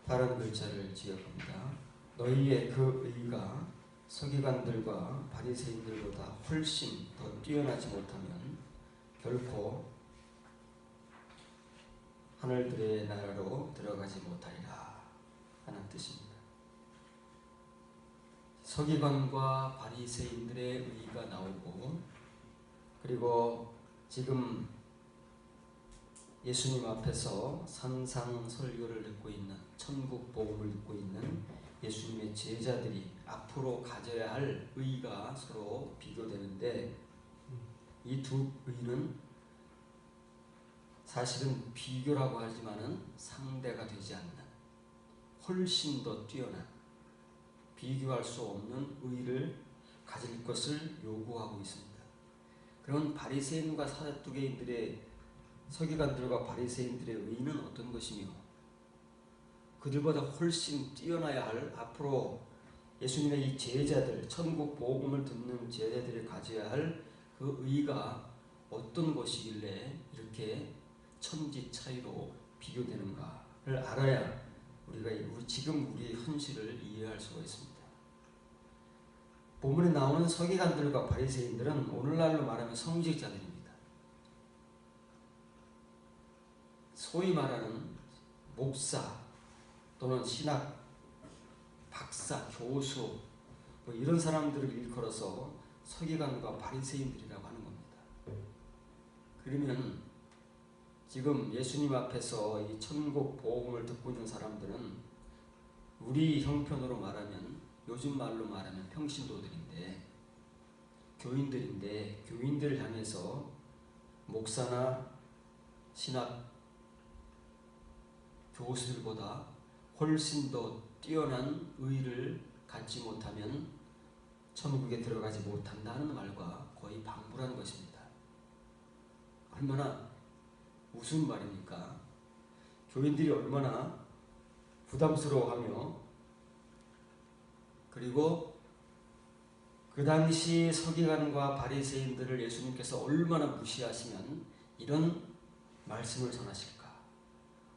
다른 글자를 지역합니다. 너희의 그 의가 서기관들과 바리새인들보다 훨씬 더 뛰어나지 못하면 결코 하늘들의 나라로 들어가지 못하리라 하는 뜻입니다. 서기관과 바리새인들의 의가 나오고, 그리고 지금 예수님 앞에서 산상설교를 듣고 있는, 천국 복음을 듣고 있는 예수님의 제자들이 앞으로 가져야 할 의가 서로 비교되는데, 이 두 의는 사실은 비교라고 하지만은 상대가 되지 않는, 훨씬 더 뛰어난, 비교할 수 없는 의를 가질 것을 요구하고 있습니다. 그럼 바리새인과 사두개인들의, 서기관들과 바리새인들의 의는 어떤 것이며, 그들보다 훨씬 뛰어나야 할, 앞으로 예수님의 이 제자들, 천국 복음을 듣는 제자들이 가져야 할 그 의가 어떤 것이길래 이렇게 천지 차이로 비교되는가를 알아야 우리가 지금 우리의 현실을 이해할 수가 있습니다. 본문에 나오는 서기관들과 바리새인들은 오늘날로 말하면 성직자들입니다. 소위 말하는 목사 또는 신학 박사, 교수 이런 사람들을 일컬어서 서기관과 바리새인들이라고 하는 겁니다. 그러면 지금 예수님 앞에서 이 천국 복음을 듣고 있는 사람들은 우리 형편으로 말하면, 요즘 말로 말하면 평신도들인데, 교인들인데, 교인들을 향해서 목사나 신학 교수들보다 훨씬 더 뛰어난 의를 갖지 못하면 천국에 들어가지 못한다는 말과 거의 방불한 것입니다. 얼마나 무슨 말입니까? 교인들이 얼마나 부담스러워하며, 그리고 그 당시 서기관과 바리새인들을 예수님께서 얼마나 무시하시면 이런 말씀을 전하실까?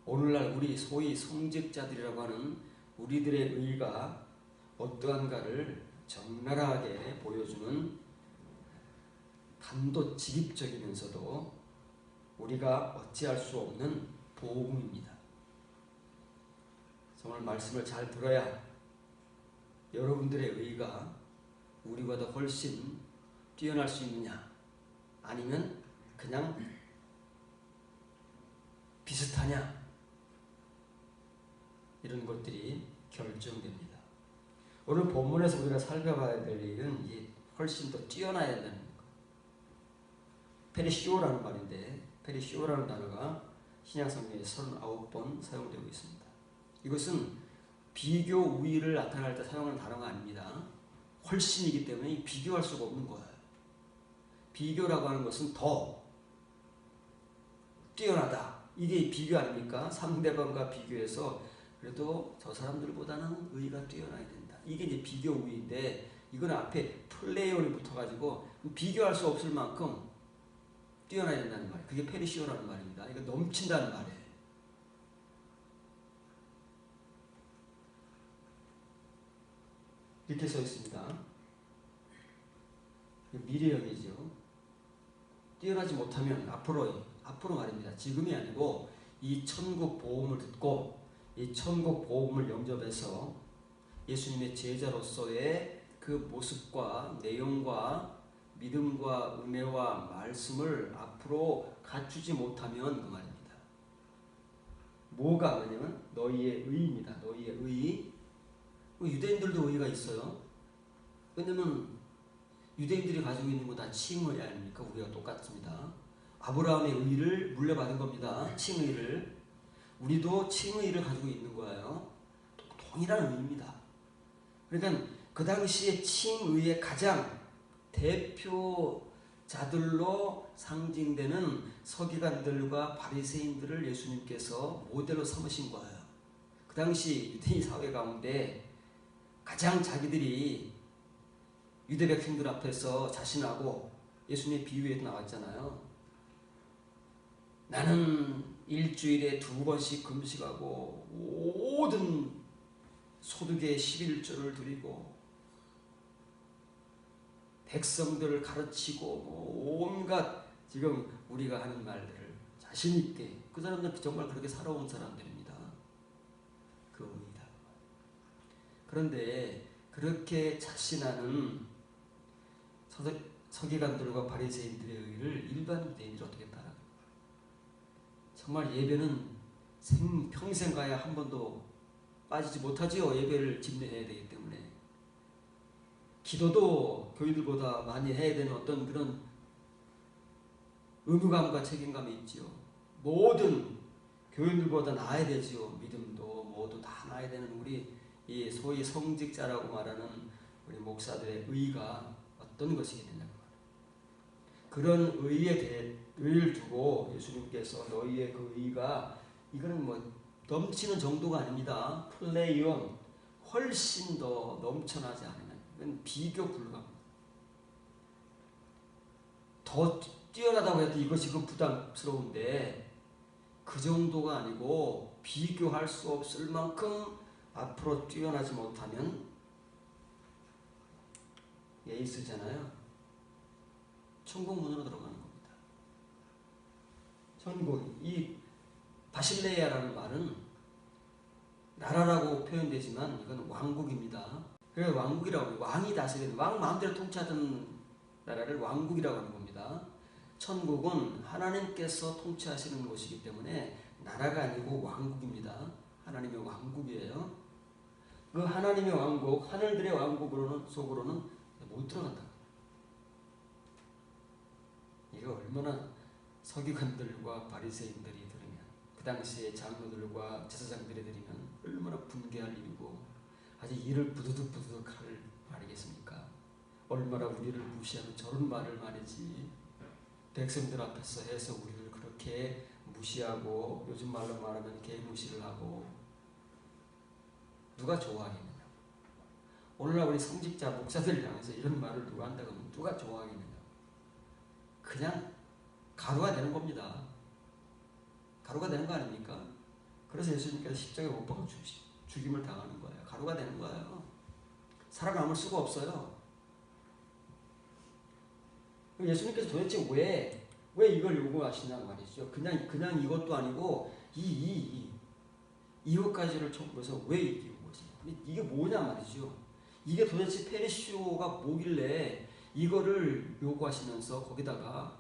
오늘날 우리 소위 성직자들이라고 하는 우리들의 의가 어떠한가를 적나라하게 보여주는 단도직입적이면서도 우리가 어찌할 수 없는 복음입니다. 정말 말씀을 잘 들어야 여러분들의 의가 우리보다 훨씬 뛰어날 수 있느냐, 아니면 그냥 비슷하냐, 이런 것들이 결정됩니다. 오늘 본문에서 우리가 살펴봐야 될 일은 훨씬 더 뛰어나야 된다는 것. 페리시오라는 말인데, 페리시오라는 단어가 신약성경에 39번 사용되고 있습니다. 이것은 비교 우위를 나타낼 때 사용하는 단어가 아닙니다. 훨씬이기 때문에 비교할 수가 없는 거예요. 비교라고 하는 것은 더 뛰어나다, 이게 비교 아닙니까? 상대방과 비교해서 그래도 저 사람들보다는 의가 뛰어나야 된다, 이게 이제 비교 우위인데, 이건 앞에 플레이온이 붙어가지고 비교할 수 없을 만큼 뛰어나야 된다는 말, 그게 페리시오라는 말입니다. 이거 넘친다는 말이에요. 이렇게 써 있습니다. 미래형이죠. 뛰어나지 못하면 앞으로 말입니다. 지금이 아니고 이 천국 복음을 듣고 이 천국 복음을 영접해서 예수님의 제자로서의 그 모습과 내용과 믿음과 은혜와 말씀을 앞으로 갖추지 못하면 그 말입니다. 뭐가 뭐냐면 너희의 의입니다. 너희의 의. 유대인들도 의가 있어요. 왜냐면 유대인들이 가지고 있는 거 다 칭의 아닙니까? 우리가 똑같습니다. 아브라함의 의를 물려받은 겁니다. 칭의를. 우리도 칭의를 가지고 있는 거예요. 동일한 의입니다. 그러니까 그 당시에 칭의의 가장 대표자들로 상징되는 서기관들과 바리새인들을 예수님께서 모델로 삼으신 거예요. 그 당시 유대인 사회 가운데 가장 자기들이 유대 백성들 앞에서 자신하고, 예수님의 비유에도 나왔잖아요. 나는 일주일에 2번씩 금식하고 모든 소득의 11조를 드리고 백성들을 가르치고 뭐 온갖 지금 우리가 하는 말들을 자신 있게 그 사람들 정말 그렇게 살아온 사람들입니다. 그 의다. 그런데 그렇게 자신하는 서기관들과 바리새인들의 의를 일반 유대인들이 어떻게 따라가요? 정말 예배는 평생 가야 한 번도 빠지지 못하지요. 예배를 집례해야 되기 때문에. 기도도 교인들보다 많이 해야 되는 어떤 그런 의무감과 책임감이 있지요. 모든 교인들보다 나아야 되지요. 믿음도 모두 다 나아야 되는 우리 이 소위 성직자라고 말하는 우리 목사들의 의가 어떤 것이겠느냐. 그런 의를 두고 예수님께서 너희의 그 의가 이거는 뭐 넘치는 정도가 아닙니다. 플레이온 훨씬 더 넘쳐나지 않으면 이건 비교 불가합니다. 더 뛰어나다고 해도 이것이 그 부담스러운데 그 정도가 아니고 비교할 수 없을 만큼 앞으로 뛰어나지 못하면 예이스잖아요. 천국 문으로 들어가는 겁니다. 천국, 이 바실레야라는 말은 나라라고 표현되지만 이건 왕국입니다. 그래서 왕국이라고 해요. 왕이 다스리는 왕 마음대로 통치하던 나라를 왕국이라고 하는 겁니다. 천국은 하나님께서 통치하시는 곳이기 때문에 나라가 아니고 왕국입니다. 하나님의 왕국이에요. 그 하나님의 왕국, 하늘들의 왕국으로는 속으로는 못 들어간다. 이게 얼마나 서기관들과 바리새인들이 들으면 그 당시에 장로들과 제사장들이 들으면 얼마나 분개할 일이고 아주 이를 부두둑부두둑 할 말이겠습니까? 얼마나 우리를 무시하는 저런 말을 말이지. 백성들 앞에서 해서 우리를 그렇게 무시하고 요즘 말로 말하면 개무시를 하고 누가 좋아하겠느냐. 오늘날 우리 성직자 목사들 향해서 이런 말을 누가 한다고 하면 누가 좋아하겠느냐. 그냥 가루가 되는 겁니다. 가루가 되는 거 아닙니까? 그래서 예수님께서 십자가에 못 박아 죽임을 당하는 거예요. 가루가 되는 거예요. 살아남을 수가 없어요. 예수님께서 도대체 왜 이걸 요구하시냐 말이죠. 그냥 이것도 아니고 이것까지를 촉구해서 왜 이게 뭐지? 이게 뭐냐 말이죠. 이게 도대체 페리시오가 뭐길래 이거를 요구하시면서 거기다가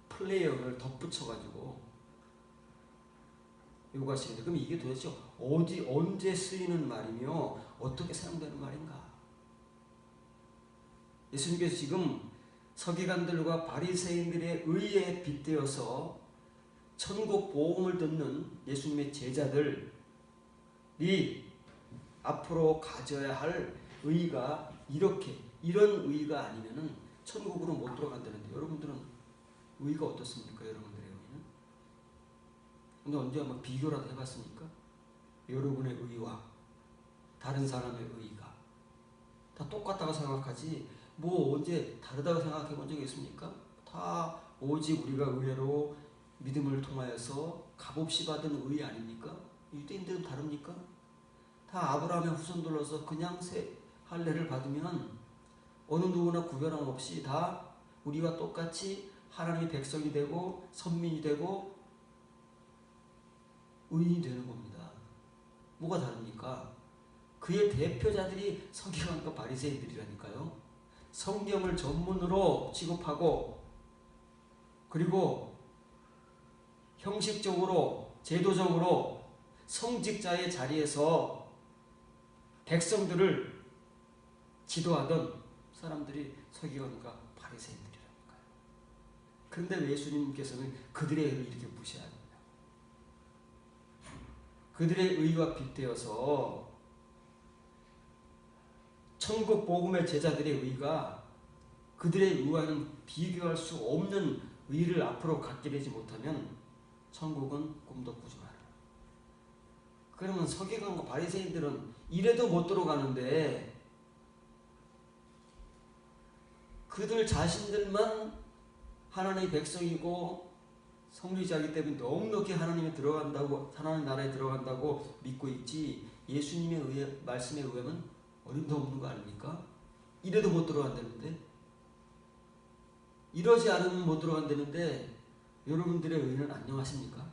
플레이어를 덧붙여가지고 요구하시는데 그럼 이게 도대체 언제 쓰이는 말이며 어떻게 사용되는 말인가? 예수님께서 지금 서기관들과 바리새인들의 의에 빗대어서 천국 복음을 듣는 예수님의 제자들이 앞으로 가져야 할 의가 이런 의가 아니면은 천국으로 못 들어간다는데 여러분들은 의가 어떻습니까? 여러분들의 의는? 근데 언제 한번 비교라도 해봤습니까? 여러분의 의와 다른 사람의 의가 다 똑같다고 생각하지 뭐 언제 다르다고 생각해 본 적이 있습니까? 다 오직 우리가 의외로 믿음을 통하여서 값없이 받은 의 아닙니까? 유대인들은 다릅니까? 다 아브라함의 후손들로서 그냥 할례를 받으면 어느 누구나 구별함 없이 다 우리와 똑같이 하나님의 백성이 되고 선민이 되고 의인이 되는 겁니다. 뭐가 다릅니까? 그의 대표자들이 서기관과 바리새인들이라니까요. 성경을 전문으로 취급하고 그리고 형식적으로 제도적으로 성직자의 자리에서 백성들을 지도하던 사람들이 서기관과 바리새인들이라니까요. 그런데 왜 예수님께서는 그들의 의를 이렇게 무시합니다. 그들의 의와 빗대어서 천국 복음의 제자들의 의가 그들의 의와는 비교할 수 없는 의를 앞으로 갖게 되지 못하면 천국은 꿈도 꾸지 마라. 그러면 서기관과 바리새인들은 이래도 못 들어가는데 그들 자신들만 하나님의 백성이고 성리자이기 때문에 넉넉히 하나님에 들어간다고, 하나님 나라에 들어간다고 믿고 있지, 예수님의 말씀에 의하면 어림도 없는 거 아닙니까? 이래도 못 들어간다는데, 이러지 않으면 못 들어간다는데 여러분들의 의는 안녕하십니까?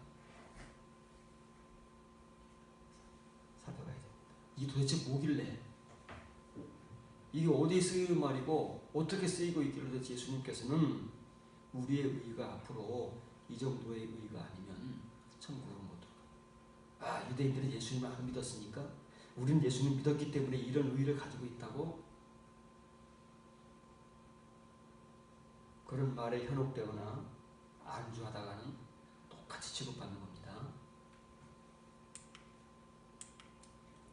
살펴봐야 됩니다. 이게 도대체 뭐길래, 이게 어디에 쓰이는 말이고 어떻게 쓰이고 있길래 도대체 예수님께서는 우리의 의가 앞으로 이 정도의 의가 아니면 천국으로 못 들어가. 유대인들은 예수님을 안 믿었으니까 우리는 예수님 믿었기 때문에 이런 의를 가지고 있다고, 그런 말에 현혹되거나 안주하다가는 똑같이 취급받는 겁니다.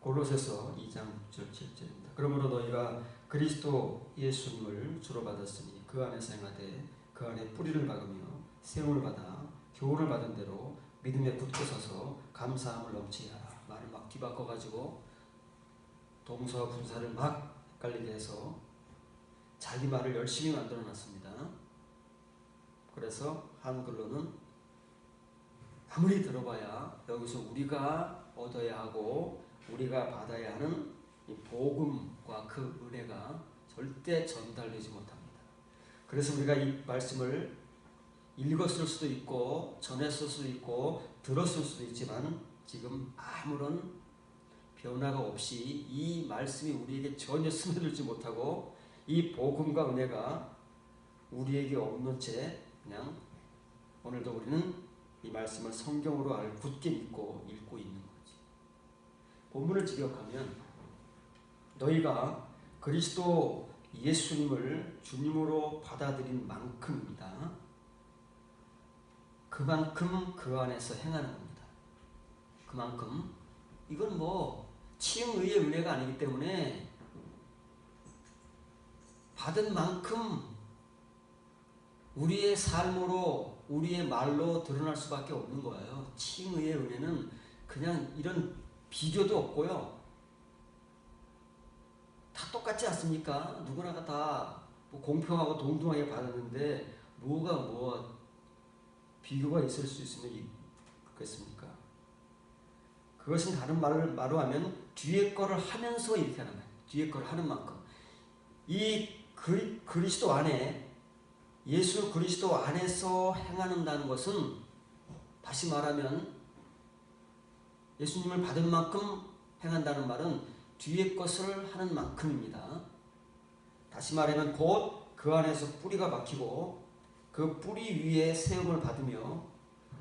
골로새서 2장 6절 7절입니다. 그러므로 너희가 그리스도 예수님을 주로 받았으니 그 안에서 행하되 그 안에 뿌리를 박으며 세움을 받아 교훈을 받은 대로 믿음에 굳게 서서 감사함을 넘치게 하라. 말을 막 뒤바꿔가지고 동사와 분사를 막 헷갈리게 해서 자기 말을 열심히 만들어놨습니다. 그래서 한글로는 아무리 들어봐야 여기서 우리가 얻어야 하고 우리가 받아야 하는 이 복음과 그 은혜가 절대 전달되지 못합니다. 그래서 우리가 이 말씀을 읽었을 수도 있고 전했을 수도 있고 들었을 수도 있지만 지금 아무런 변화가 없이 이 말씀이 우리에게 전혀 스며들지 못하고 이 복음과 은혜가 우리에게 없는 채 그냥 오늘도 우리는 이 말씀을 성경으로 굳게 믿고 읽고 있는 거지. 본문을 직역하면 너희가 그리스도 예수님을 주님으로 받아들인 만큼입니다. 그만큼 그 안에서 행하는 겁니다. 그만큼, 이건 뭐 치응의의 은혜가 아니기 때문에 받은 만큼 우리의 삶으로 우리의 말로 드러날 수밖에 없는 거예요. 치응의의 은혜는 그냥 이런 비교도 없고요. 다 똑같지 않습니까? 누구나가 다 뭐 공평하고 동등하게 받았는데 뭐가 비교가 있을 수 있으면 그렇겠습니까? 그것은 다른 말로 하면 뒤에 거를 하면서 이렇게 하는 거예요. 뒤에 거를 하는 만큼. 이 그리스도 안에, 예수 그리스도 안에서 행한다는 것은, 다시 말하면 예수님을 받은 만큼 행한다는 말은 뒤에 것을 하는 만큼입니다. 다시 말하면 곧 그 안에서 뿌리가 박히고 그 뿌리 위에 세움을 받으며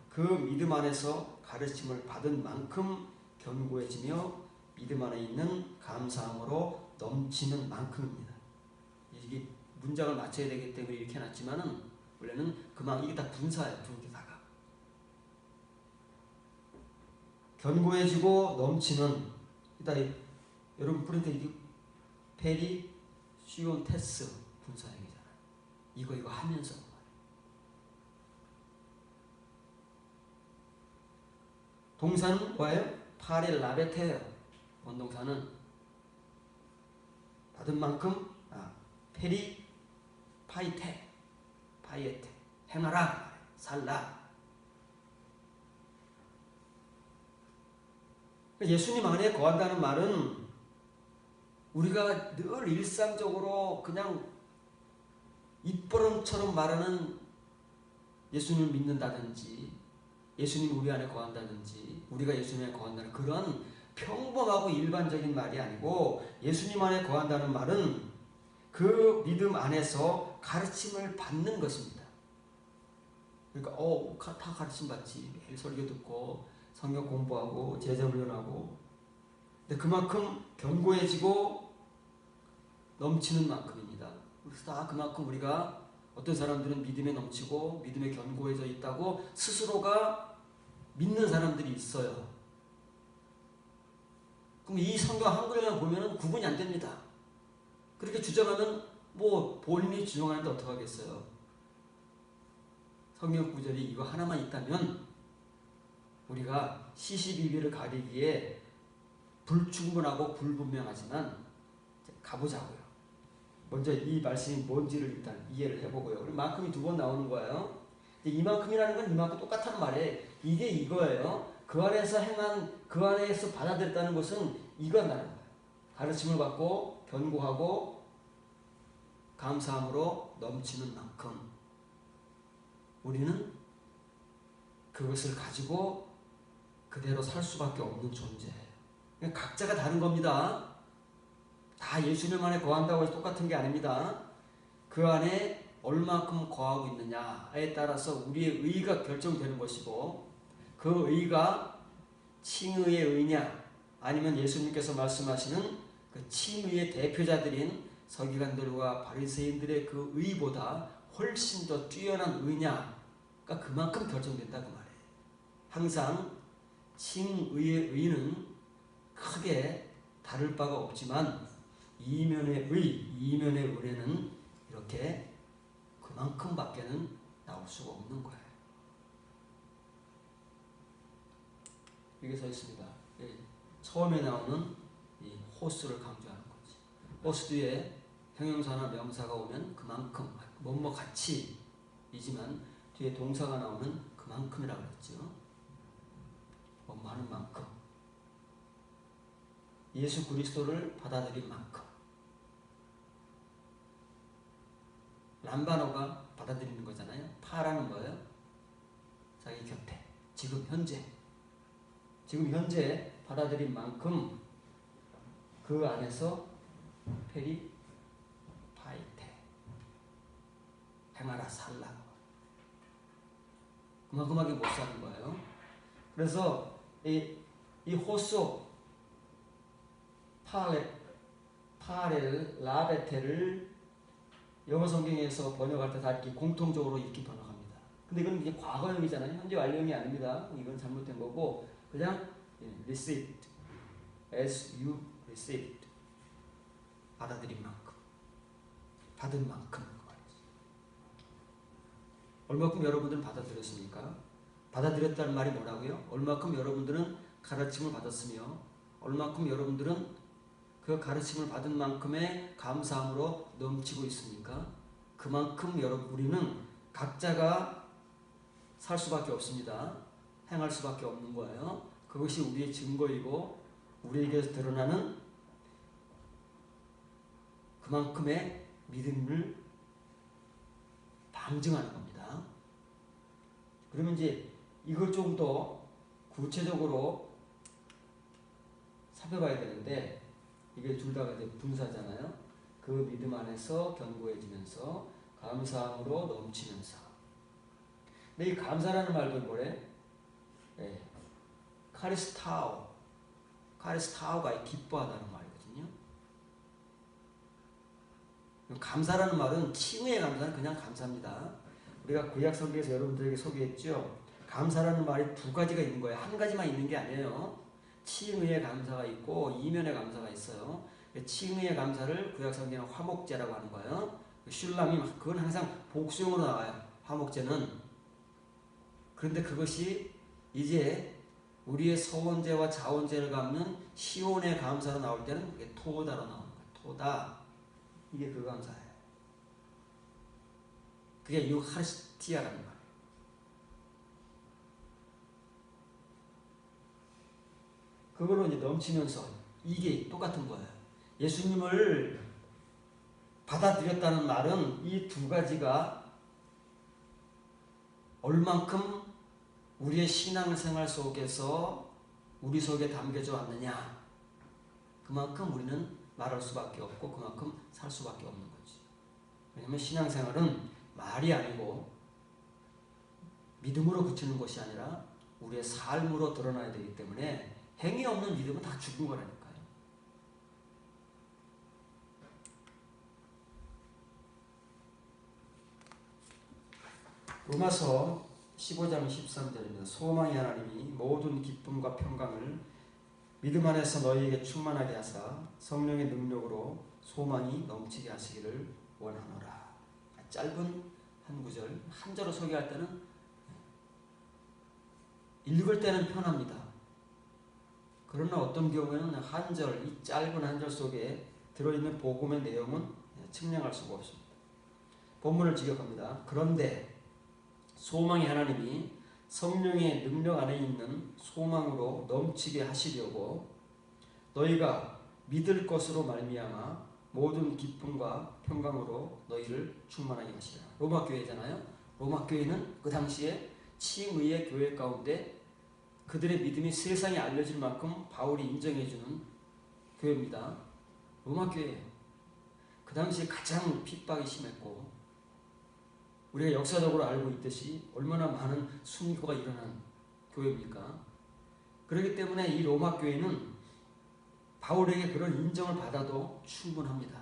그 믿음 안에서 가르침을 받은 만큼 견고해지며 믿음 안에 있는 감사함으로 넘치는 만큼입니다. 이게 문장을 맞춰야 되기 때문에 이렇게 해놨지만은 원래는 이게 다 분사예요. 두 개다가 견고해지고 넘치는, 일단 여러분 프린트 이게 페리시온테스 분사형이잖아요. 이거 하면서 동사는 뭐예요? 파렐라베테예요. 원동사는 받은 만큼 페리 파이에테 행하라, 살라. 예수님 안에 거한다는 말은 우리가 늘 일상적으로 그냥 입버릇처럼 말하는 예수님을 믿는다든지 예수님 우리 안에 거한다든지 우리가 예수님 안에 거한다는 그런 평범하고 일반적인 말이 아니고, 예수님 안에 거한다는 말은 그 믿음 안에서 가르침을 받는 것입니다. 그러니까 다 가르침 받지, 매일 설교 듣고 성경 공부하고 제자 훈련하고, 근데 그만큼 견고해지고 넘치는 만큼입니다. 그래서 다 그만큼 우리가, 어떤 사람들은 믿음에 넘치고 믿음에 견고해져 있다고 스스로가 믿는 사람들이 있어요. 그럼 이 성경 한글만 보면 구분이 안 됩니다. 그렇게 주장하면 뭐 본인이 주장하는데 어떡하겠어요. 성경 구절이 이거 하나만 있다면 우리가 시시비비를 가리기에 불충분하고 불분명하지만 가보자고요. 먼저 이 말씀이 뭔지를 일단 이해를 해보고요. 만큼이 두 번 나오는 거예요. 이만큼이라는 건 이만큼 똑같은 말이에요. 이게 이거예요. 그 안에서 받아들였다는 것은 이거라는 거예요. 가르침을 받고 견고하고 감사함으로 넘치는 만큼 우리는 그것을 가지고 그대로 살 수밖에 없는 존재예요. 각자가 다른 겁니다. 다 예수님 안에 거한다고 해서 똑같은 게 아닙니다. 그 안에 얼마큼 거하고 있느냐에 따라서 우리의 의가 결정되는 것이고, 그 의가 칭의의 의냐 아니면 예수님께서 말씀하시는 그 칭의의 대표자들인 서기관들과 바리새인들의 그 의보다 훨씬 더 뛰어난 의냐가 그만큼 결정된다 그 말이에요. 항상 칭의의 의는 크게 다를 바가 없지만 이면의 은혜는 이렇게 그만큼밖에는 나올 수가 없는 거예요. 여기 서 있습니다. 처음에 나오는 이 호수를 강조하는 거지. 호수 뒤에 형용사나 명사가 오면 그만큼, 뭐뭐 같이이지만 뒤에 동사가 나오면 그만큼이라고 그랬죠. 뭐뭐 하는 만큼. 예수 그리스도를 받아들인 만큼. 람바노가 받아들이는 거잖아요. 파라는 거예요. 자기 곁에. 지금 현재 받아들인 만큼 그 안에서 페리 파이테 행하라 살라 그만큼하게 못 사는 거예요. 그래서 이 호소 파렐 라베테를 영어 성경에서 번역할 때 다 이렇게 공통적으로 이렇게 번역합니다. 근데 이건 이제 과거형이잖아요. 현재 완료형이 아닙니다. 이건 잘못된 거고 그냥 received as you received 받아들인 만큼 받은 만큼 얼마큼 여러분들은 받아들였습니까? 받아들였다는 말이 뭐라고요? 얼마큼 여러분들은 가르침을 받았으며 얼마큼 여러분들은 그 가르침을 받은 만큼의 감사함으로 넘치고 있습니까? 그만큼 우리는 각자가 살 수밖에 없습니다. 행할 수밖에 없는 거예요. 그것이 우리의 증거이고 우리에게서 드러나는 그만큼의 믿음을 방증하는 겁니다. 그러면 이제 이걸 좀 더 구체적으로 살펴봐야 되는데 이게 둘 다 분사잖아요. 그 믿음 안에서 견고해지면서 감사함으로 넘치면서. 근데 이 감사라는 말도 뭐래? 카리스타오가 기뻐하다는 말이거든요. 감사라는 말은 칭의의 감사는 그냥 감사입니다. 우리가 구약 성경에서 여러분들에게 소개했죠. 감사라는 말이 두 가지가 있는 거예요. 한 가지만 있는 게 아니에요. 칭의의 감사가 있고 이면의 감사가 있어요. 칭의의 감사를 구약 성경은 화목제라고 하는 거예요. 슐람이 그건 항상 복수형으로 나와요. 화목제는. 그런데 그것이 이제 우리의 서원제와 자원제를 갚는 시온의 감사로 나올 때는 그게 토다로 나오는 거예요. 토다. 이게 그 감사예요. 그게 유하리스티아라는 말이에요. 그걸로 이제 넘치면서 이게 똑같은 거예요. 예수님을 받아들였다는 말은 이 두 가지가 얼만큼 우리의 신앙생활 속에서 우리 속에 담겨져 왔느냐 그만큼 우리는 말할 수밖에 없고 그만큼 살 수밖에 없는 거지. 왜냐하면 신앙생활은 말이 아니고 믿음으로 그치는 것이 아니라 우리의 삶으로 드러나야 되기 때문에 행위 없는 믿음은 다 죽은 거라니까요. 로마서 15장 13절입니다. 소망의 하나님이 모든 기쁨과 평강을 믿음 안에서 너희에게 충만하게 하사 성령의 능력으로 소망이 넘치게 하시기를 원하노라. 짧은 한 구절, 한 절을 소개할 때는 읽을 때는 편합니다. 그러나 어떤 경우에는 한 절, 이 짧은 한 절 속에 들어있는 복음의 내용은 측량할 수가 없습니다. 본문을 직역합니다. 그런데 소망의 하나님이 성령의 능력 안에 있는 소망으로 넘치게 하시려고 너희가 믿을 것으로 말미암아 모든 기쁨과 평강으로 너희를 충만하게 하시라. 로마 교회잖아요. 로마 교회는 그 당시에 칭의의 교회 가운데 그들의 믿음이 세상에 알려질 만큼 바울이 인정해주는 교회입니다. 로마 교회예요. 그 당시에 가장 핍박이 심했고 우리가 역사적으로 알고 있듯이 얼마나 많은 순교가 일어난 교회입니까? 그렇기 때문에 이 로마 교회는 바울에게 그런 인정을 받아도 충분합니다.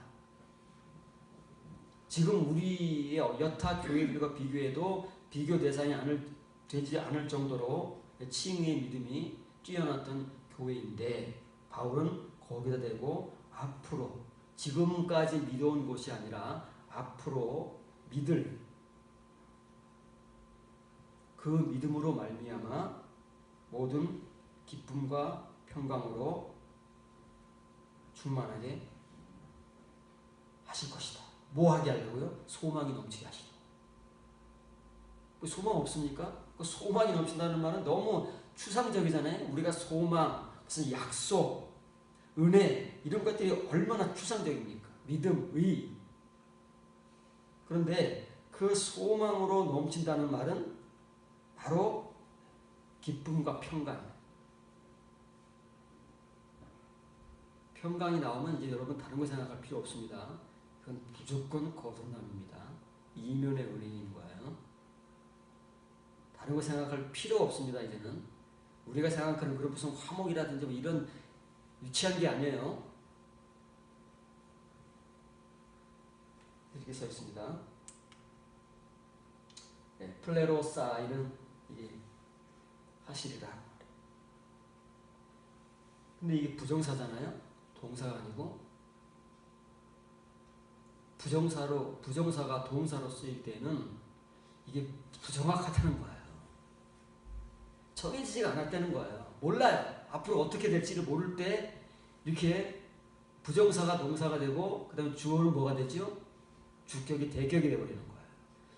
지금 우리의 여타 교회들과 비교해도 비교 대상이 되지 않을 정도로 칭의의 믿음이 뛰어났던 교회인데 바울은 거기다 대고 앞으로 지금까지 믿어온 것이 아니라 앞으로 믿을 그 믿음으로 말미암아 모든 기쁨과 평강으로 충만하게 하실 것이다. 뭐 하게 하려고요? 소망이 넘치게 하시려고. 소망 없습니까? 그 소망이 넘친다는 말은 너무 추상적이잖아요. 우리가 소망, 무슨 약속, 은혜 이런 것들이 얼마나 추상적입니까? 믿음, 의. 그런데 그 소망으로 넘친다는 말은 바로 기쁨과 평강. 평강이 나오면 이제 여러분 다른 거 생각할 필요 없습니다. 그건 무조건 거듭남입니다. 이면의 은혜인 거예요. 다른 거 생각할 필요 없습니다. 이제는 우리가 생각하는 그런 무슨 화목이라든지 뭐 이런 유치한 게 아니에요. 이렇게 써 있습니다. 네, 플레로사이는 이게 하시리라. 근데 이게 부정사잖아요. 동사가 아니고 부정사가 동사로 쓰일 때는 이게 부정확하다는 거예요. 정해지지가 않았다는 거예요. 몰라요. 앞으로 어떻게 될지를 모를 때 이렇게 부정사가 동사가 되고 그 다음에 주어는 뭐가 되죠? 주격이 대격이 되어버리는 거예요.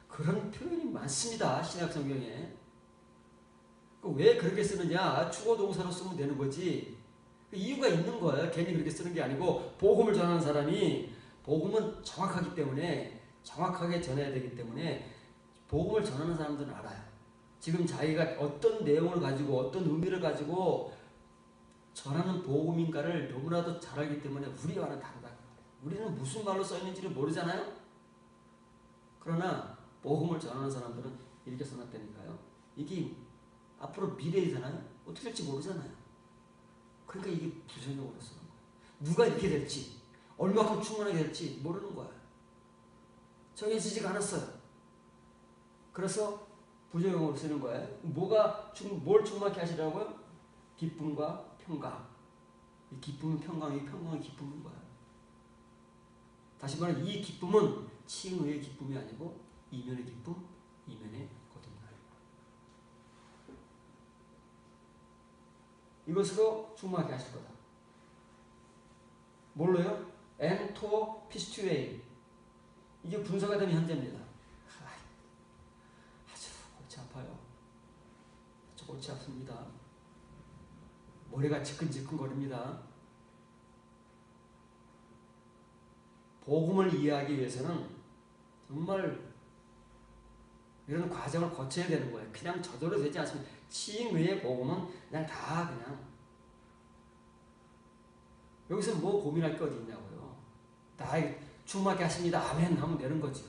그런 표현이 많습니다. 신약 성경에. 왜 그렇게 쓰느냐? 주어 동사로 쓰면 되는 거지. 이유가 있는 거예요. 괜히 그렇게 쓰는 게 아니고 복음을 전하는 사람이 복음은 정확하기 때문에 정확하게 전해야 되기 때문에 복음을 전하는 사람들은 알아요. 지금 자기가 어떤 내용을 가지고 어떤 의미를 가지고 전하는 복음인가를 너무나도 잘 알기 때문에 우리와는 다르다. 우리는 무슨 말로 써있는지를 모르잖아요. 그러나 복음을 전하는 사람들은 이렇게 써놨다니까요. 이게 앞으로 미래이잖아요. 어떻게 될지 모르잖아요. 그러니까 이게 부정적으로 쓰는 거예요. 누가 이렇게 될지, 얼마큼 충만하게 될지 모르는 거예요. 정해지지가 않았어요. 그래서 부정적으로 쓰는 거예요. 뭘 충만하게 하시라고요? 기쁨과 평강. 이 기쁨은 평강이 평강의 기쁨인 거예요. 다시 말하면 이 기쁨은 칭의의 기쁨이 아니고 이면의 기쁨, 이면의 거듭남. 이것으로 충만하게 하실 거다. 뭘로요? 엔토 피스투에이. 이게 분사가 되면 현재입니다. 아주 골치 아파요. 아주 골치 아픕니다. 머리가 지끈지끈거립니다. 복음을 이해하기 위해서는 정말 이런 과정을 거쳐야 되는 거예요. 그냥 저절로 되지 않습니다. 칭의의 복음은 그냥 여기서 뭐 고민할 게 어디 있냐고요. 다 충만하게 하십니다. 아멘 하면 되는 거죠.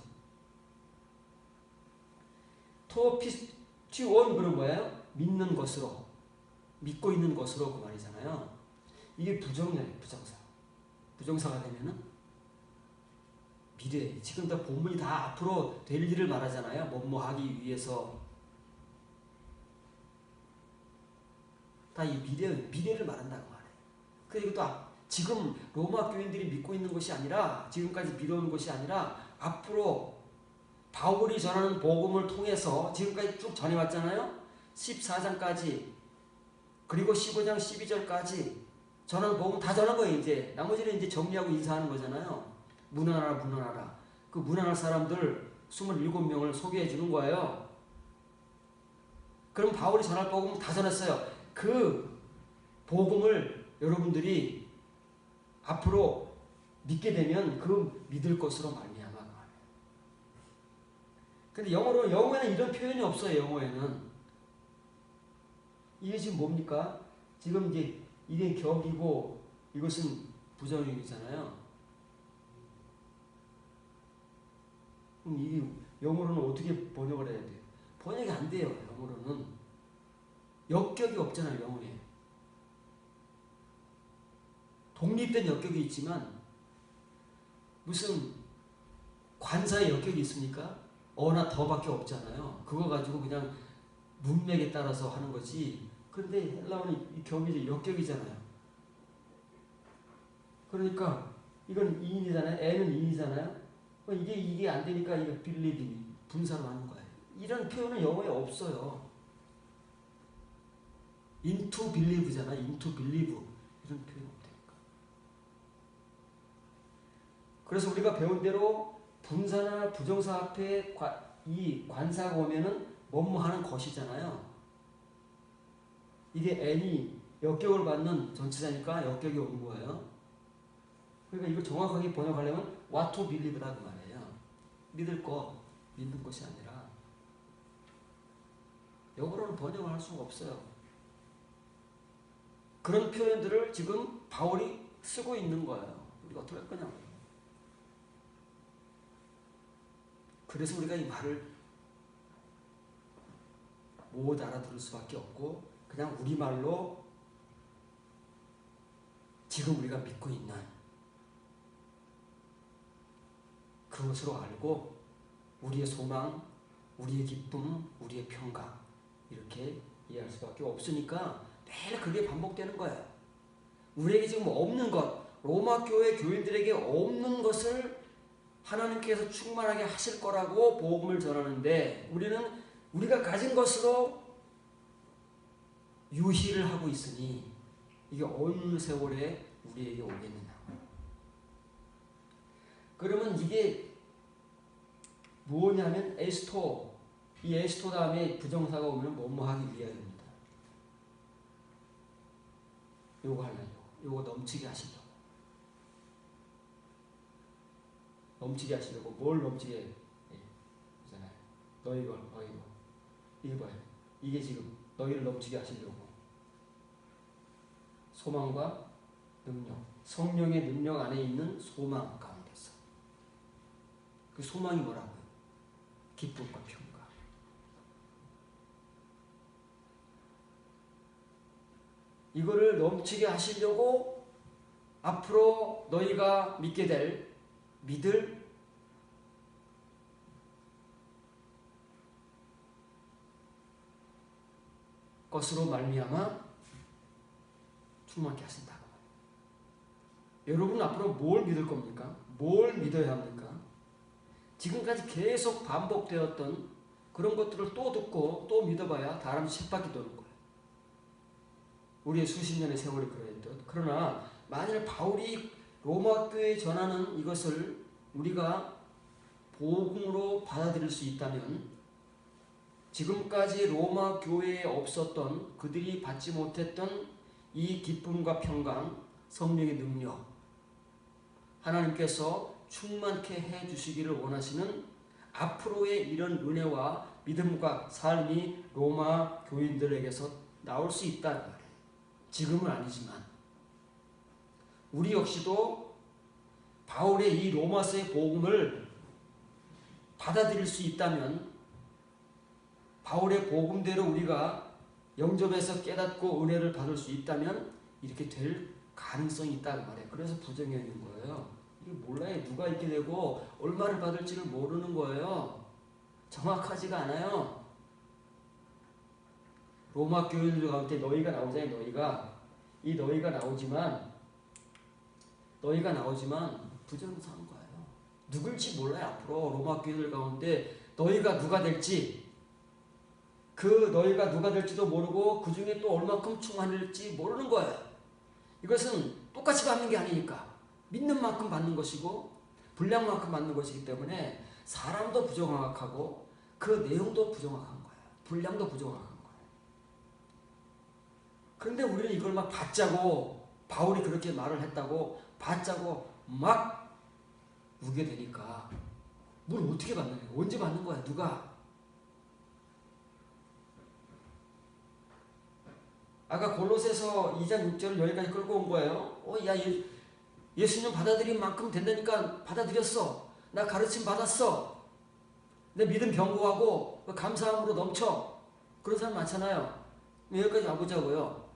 토피스티온 그런 거예요. 믿는 것으로, 믿고 있는 것으로 그 말이잖아요. 이게 부정이에요. 부정사가 되면은 미래. 지금 다 본문이 다 앞으로 될 일을 말하잖아요. 뭐뭐 하기 위해서. 다 이 미래를 말한다고 말해요. 그리고 또 지금 로마 교인들이 믿고 있는 것이 아니라, 지금까지 믿어온 것이 아니라 앞으로 바울이 전하는 복음을 통해서 지금까지 쭉 전해왔잖아요. 14장까지 그리고 15장 12절까지 전하는 복음 다 전한 거예요. 이제 나머지는 이제 정리하고 인사하는 거잖아요. 문안하라. 그 문안할 사람들 27명을 소개해 주는 거예요. 그럼 바울이 전할 복음 다 전했어요. 그 복음을 여러분들이 앞으로 믿게 되면 그 믿을 것으로 말미암아. 근데 영어에는 이런 표현이 없어요. 영어에는 이게 지금 뭡니까? 지금 이제 이게 격이고 이것은 부정형이잖아요. 그럼 이게 영어로는 어떻게 번역을 해야 돼요? 번역이 안 돼요. 영어로는 역격이 없잖아요. 영어에 독립된 역격이 있지만 무슨 관사의 역격이 있습니까? 어나 더밖에 없잖아요. 그거 가지고 그냥 문맥에 따라서 하는 거지. 그런데 헬라어는 이 격이 역격이잖아요. 그러니까 이건 이인이잖아요. 애는 인이잖아요. 이게 안 되니까 이거 빌리빙 분사로 하는 거예요. 이런 표현은 영어에 없어요. into believe잖아. into believe 이런 표현 없다니까. 그래서 우리가 배운 대로 분사나 부정사 앞에 이 관사가 오면은 뭐뭐 하는 것이잖아요. 이게 n이 역격을 받는 전치사니까 역격이 오는 거예요. 그러니까 이걸 정확하게 번역하려면 what to believe다 그 말이에요. 믿을 거, 믿는 것이 아니라 영어로는 번역을 할 수가 없어요. 그런 표현들을 지금 바울이 쓰고 있는 거예요. 우리가 어떻게 할 거냐고. 그래서 우리가 이 말을 못 알아들을 수밖에 없고 그냥 우리말로 지금 우리가 믿고 있는 그것으로 알고 우리의 소망, 우리의 기쁨, 우리의 평강 이렇게 이해할 수밖에 없으니까 매일 그게 반복되는 거예요. 우리에게 지금 없는 것, 로마 교회 교인들에게 없는 것을 하나님께서 충만하게 하실 거라고 복음을 전하는데 우리는 우리가 가진 것으로 유희를 하고 있으니 이게 어느 세월에 우리에게 오겠느냐. 그러면 이게 뭐냐면 에스토, 이 에스토 다음에 부정사가 오면 뭐뭐 하기 위하여입니다. 요거 하려고, 요거 넘치게 하시려고. 넘치게 하시려고 뭘 넘치게 하잖아요. 너희가 이게 봐요. 이게 지금 너희를 넘치게 하시려고 소망과 능력, 성령의 능력 안에 있는 소망 가운데서 그 소망이 뭐라고요? 기쁨과 평강. 이거를 넘치게 하시려고 앞으로 너희가 믿게 될 믿을 것으로 말미암아 충만케 하신다. 여러분 앞으로 뭘 믿을 겁니까? 뭘 믿어야 합니까? 지금까지 계속 반복되었던 그런 것들을 또 듣고 또 믿어봐야 다람쥐 쳇바퀴 도는 거예요. 우리의 수십 년의 세월이 그랬듯. 그러나 만일 바울이 로마 교회에 전하는 이것을 우리가 복음으로 받아들일 수 있다면 지금까지 로마 교회에 없었던 그들이 받지 못했던 이 기쁨과 평강, 성령의 능력, 하나님께서 충만케 해주시기를 원하시는 앞으로의 이런 은혜와 믿음과 삶이 로마 교인들에게서 나올 수 있다는 말이에요. 지금은 아니지만 우리 역시도 바울의 이 로마서의 복음을 받아들일 수 있다면 바울의 복음대로 우리가 영접해서 깨닫고 은혜를 받을 수 있다면 이렇게 될 가능성이 있다고 말해요. 그래서 부정해 있는 거예요. 이게 몰라요. 누가 있게 되고 얼마를 받을지를 모르는 거예요. 정확하지가 않아요. 로마 교인들 가운데 너희가 나오잖아요. 너희가 나오지만 부정상한 거예요. 누굴지 몰라요. 앞으로 로마 교인들 가운데 너희가 누가 될지 그 너희가 누가 될지도 모르고 그 중에 또 얼마큼 충만할지 모르는 거예요. 이것은 똑같이 받는 게 아니니까 믿는 만큼 받는 것이고 분량만큼 받는 것이기 때문에 사람도 부정확하고 그 내용도 부정확한 거예요. 분량도 부정확한 거예요. 그런데 우리는 이걸 막 받자고, 바울이 그렇게 말을 했다고 받자고 막 우게 되니까 뭘 어떻게 받는 거야? 언제 받는 거야? 누가? 아까 골로새서 2장 6절을 여기까지 끌고 온 거예요. 야, 예수님 받아들인 만큼 된다니까 받아들였어. 나 가르침 받았어. 내 믿음 견고하고 감사함으로 넘쳐. 그런 사람 많잖아요. 여기까지 와보자고요.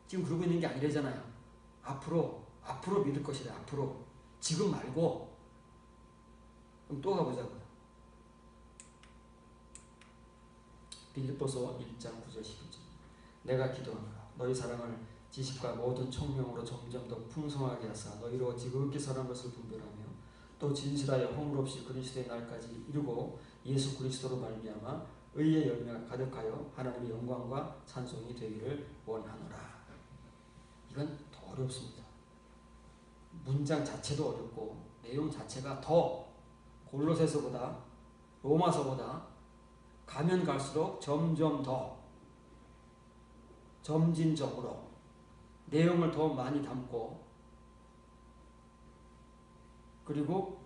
지금 그러고 있는 게 아니래잖아요. 앞으로 믿을 것이다. 앞으로. 지금 말고. 그럼 또 가보자고요. 빌립보서 1장 9절 11절. 내가 기도하노라. 너희 사랑을 지식과 모든 총명으로 점점 더 풍성하게 하사 너희로 지극히 선한 것을 분별하며 또 진실하여 허물 없이 그리스도의 날까지 이루고 예수 그리스도로 말미암아 의의 열매가 가득하여 하나님의 영광과 찬송이 되기를 원하노라. 이건 더 어렵습니다. 문장 자체도 어렵고 내용 자체가 더 골로새서보다 로마서보다 가면 갈수록 점점 더 점진적으로 내용을 더 많이 담고 그리고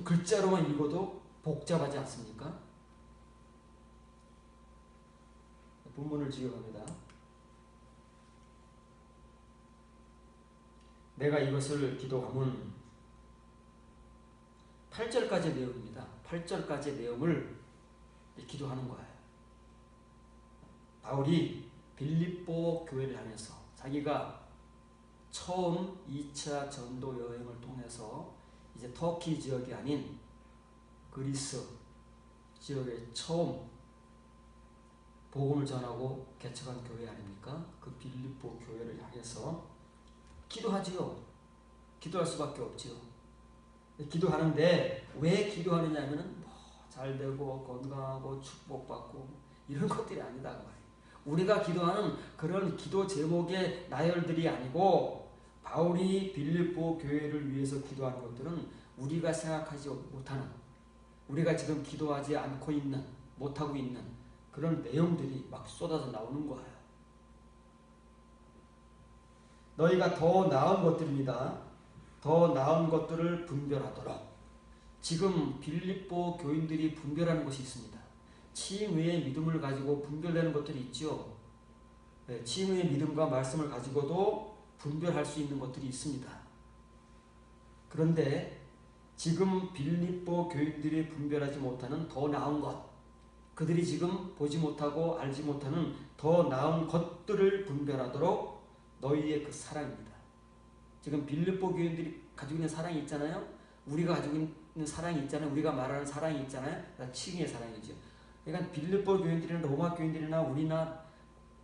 글자로만 읽어도 복잡하지 않습니까? 본문을 지어갑니다. 내가 이것을 기도하면 8절까지의 내용입니다. 8절까지의 내용을 기도하는 거예요. 바울이 빌립보 교회를 향해서 자기가 처음 2차 전도 여행을 통해서 이제 터키 지역이 아닌 그리스 지역에 처음 복음을 전하고 개척한 교회 아닙니까? 그 빌립보 교회를 향해서 기도하지요. 기도할 수밖에 없지요. 기도하는데 왜 기도하느냐면은 잘 되고 건강하고 축복받고 이런 것들이 아니다 그 말이에요. 우리가 기도하는 그런 기도 제목의 나열들이 아니고 바울이 빌립보 교회를 위해서 기도하는 것들은 우리가 생각하지 못하는 우리가 지금 기도하지 않고 있는 못하고 있는 그런 내용들이 막 쏟아져 나오는 거예요. 너희가 더 나은 것들입니다. 더 나은 것들을 분별하도록. 지금 빌립보 교인들이 분별하는 것이 있습니다. 칭의의 믿음을 가지고 분별되는 것들이 있죠. 네, 칭의의 믿음과 말씀을 가지고도 분별할 수 있는 것들이 있습니다. 그런데 지금 빌립보 교인들이 분별하지 못하는 더 나은 것, 그들이 지금 보지 못하고 알지 못하는 더 나은 것들을 분별하도록 너희의 그 사랑입니다. 지금 빌립보 교인들이 가지고 있는 사랑이 있잖아요. 우리가 가지고 있는 사랑이 있잖아요. 우리가 말하는 사랑이 있잖아요. 칭의의 사랑이죠. 그러니까 빌립보 교인들이나 로마 교인들이나 우리나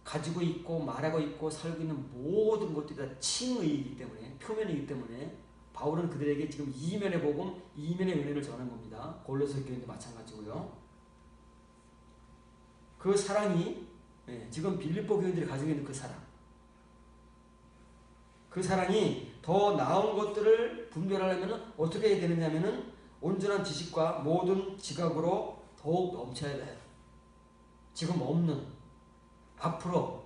가지고 있고 말하고 있고 살고 있는 모든 것들이 다 칭의이기 때문에 표면이기 때문에 바울은 그들에게 지금 이면의 복음, 이면의 은혜를 전하는 겁니다. 골로새 교인도 마찬가지고요. 그 사랑이 지금 빌립보 교인들이 가지고 있는 그 사랑, 그 사랑이 더 나은 것들을 분별하려면 어떻게 해야 되느냐면은 온전한 지식과 모든 지각으로 더욱 넘쳐야 돼요. 지금 없는 앞으로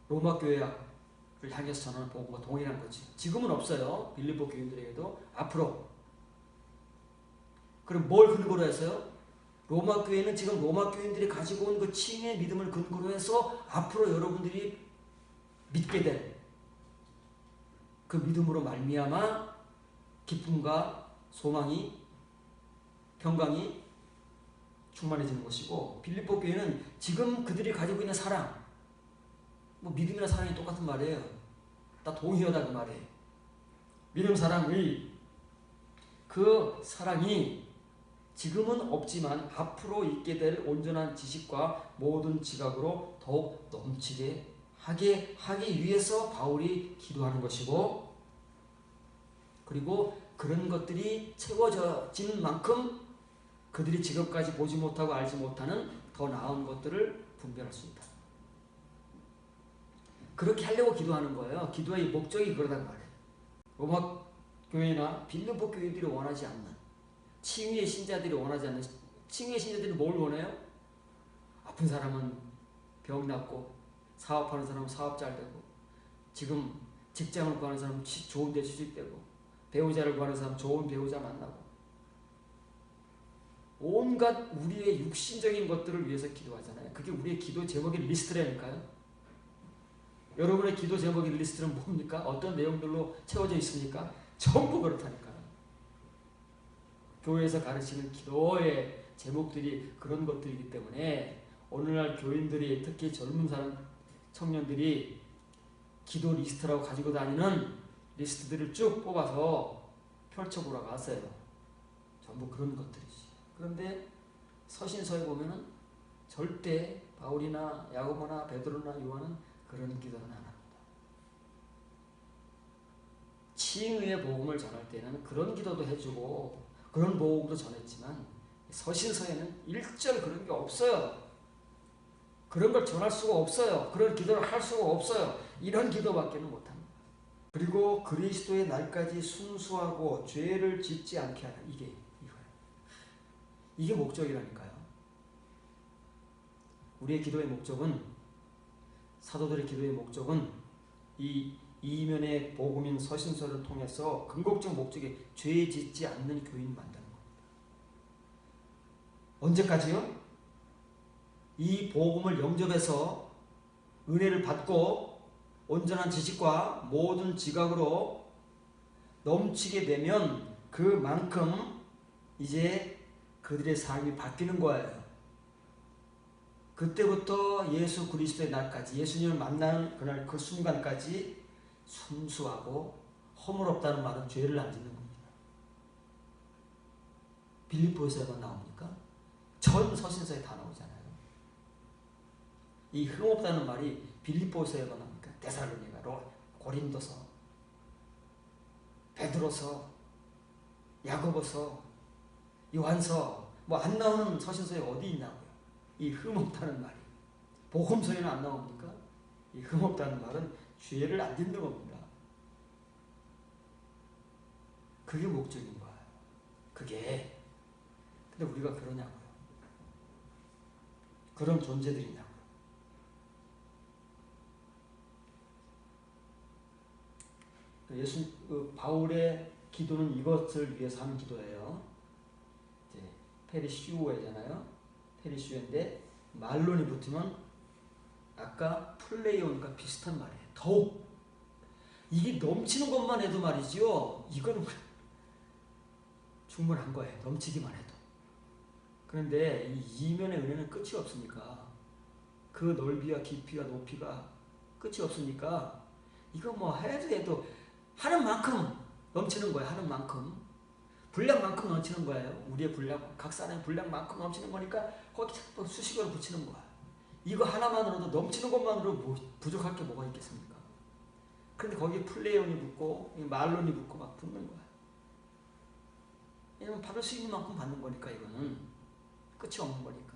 로마 교회를 향해서 전하는 복음과 동일한 거지. 지금은 없어요. 빌립보 교인들에게도 앞으로. 그럼 뭘 근거로 해서요? 로마 교회는 지금 로마 교인들이 가지고 온 그 칭의 믿음을 근거로 해서 앞으로 여러분들이 믿게 될 그 믿음으로 말미암아 기쁨과 소망이 평강이 충만해지는 것이고, 빌립보 교회는 지금 그들이 가지고 있는 사랑, 믿음이나 사랑이 똑같은 말이에요. 다 동의하다 그 말이에요. 믿음, 사랑, 의, 그 사랑이 지금은 없지만 앞으로 있게 될 온전한 지식과 모든 지각으로 더욱 넘치게 하기 위해서 바울이 기도하는 것이고, 그리고 그런 것들이 채워진 만큼 그들이 지금까지 보지 못하고 알지 못하는 더 나은 것들을 분별할 수 있다. 그렇게 하려고 기도하는 거예요. 기도의 목적이 그러단 말이에요. 로마 교회나 빌립보 교회들이 원하지 않는, 칭의의 신자들이 원하지 않는, 칭의의 신자들이 뭘 원해요? 아픈 사람은 병 낫고, 사업하는 사람은 사업 잘 되고, 지금 직장을 구하는 사람은 좋은 데 취직되고, 배우자를 구하는 사람은 좋은 배우자 만나고, 온갖 우리의 육신적인 것들을 위해서 기도하잖아요. 그게 우리의 기도 제목의 리스트라니까요. 여러분의 기도 제목의 리스트는 뭡니까? 어떤 내용들로 채워져 있습니까? 전부 그렇다니까요. 교회에서 가르치는 기도의 제목들이 그런 것들이기 때문에 오늘날 교인들이, 특히 젊은 사람, 청년들이 기도 리스트라고 가지고 다니는 리스트들을 쭉 뽑아서 펼쳐보라고 하세요. 전부 그런 것들이지. 그런데 서신서에 보면은 절대 바울이나 야고보나 베드로나 요한은 그런 기도는 안 합니다. 칭의의 복음을 전할 때는 그런 기도도 해주고 그런 복음도 전했지만 서신서에는 일절 그런 게 없어요. 그런 걸 전할 수가 없어요. 그런 기도를 할 수가 없어요. 이런 기도밖에는 못합니다. 그리고 그리스도의 날까지 순수하고 죄를 짓지 않게 하는 이게 목적이라니까요. 우리의 기도의 목적은, 사도들의 기도의 목적은 이 이면의 복음인 서신서를 통해서 궁극적 목적이 죄 짓지 않는 교인 만드는 겁니다. 언제까지요? 이 복음을 영접해서 은혜를 받고 온전한 지식과 모든 지각으로 넘치게 되면 그만큼 이제 그들의 삶이 바뀌는 거예요. 그때부터 예수 그리스도의 날까지, 예수님을 만나는 그날 그 순간까지 순수하고 허물없다는 말은 죄를 안 짓는 겁니다. 빌립보서에만 나옵니까? 전 서신서에 다 나오잖아요. 이 흠없다는 말이 빌립보서에만 나옵니까? 데살로니가, 고린도서, 베드로서, 야고보서, 요한서, 뭐 안 나오는 서신서에 어디 있냐고요. 이 흠없다는 말이. 복음서에는 안 나옵니까? 이 흠없다는 말은 죄를 안 짓는 겁니다. 그게 목적인 거예요. 그게. 근데 우리가 그러냐고요. 그런 존재들이냐고요. 바울의 기도는 이것을 위해서 하는 기도예요. 이제 페리슈어잖아요. 페리슈어인데 말론이 붙으면 아까 플레이온과 비슷한 말이에요. 더욱 이게 넘치는 것만 해도 말이지요. 이건 충분한 거예요. 넘치기만 해도. 그런데 이 이면의 은혜는 끝이 없으니까, 그 넓이와 깊이와 높이가 끝이 없으니까 이거 뭐 해도 하는 만큼 넘치는 거예요. 하는 만큼. 분량만큼 넘치는 거예요. 우리의 분량, 각 사람의 분량만큼 넘치는 거니까 거기 자꾸 수식어를 붙이는 거야. 이거 하나만으로도, 넘치는 것만으로 부족할 게 뭐가 있겠습니까? 그런데 거기에 플레이온이 붙고 말론이 붙고 막 붙는 거야. 왜냐면 받을 수 있는 만큼 받는 거니까. 이거는 끝이 없는 거니까.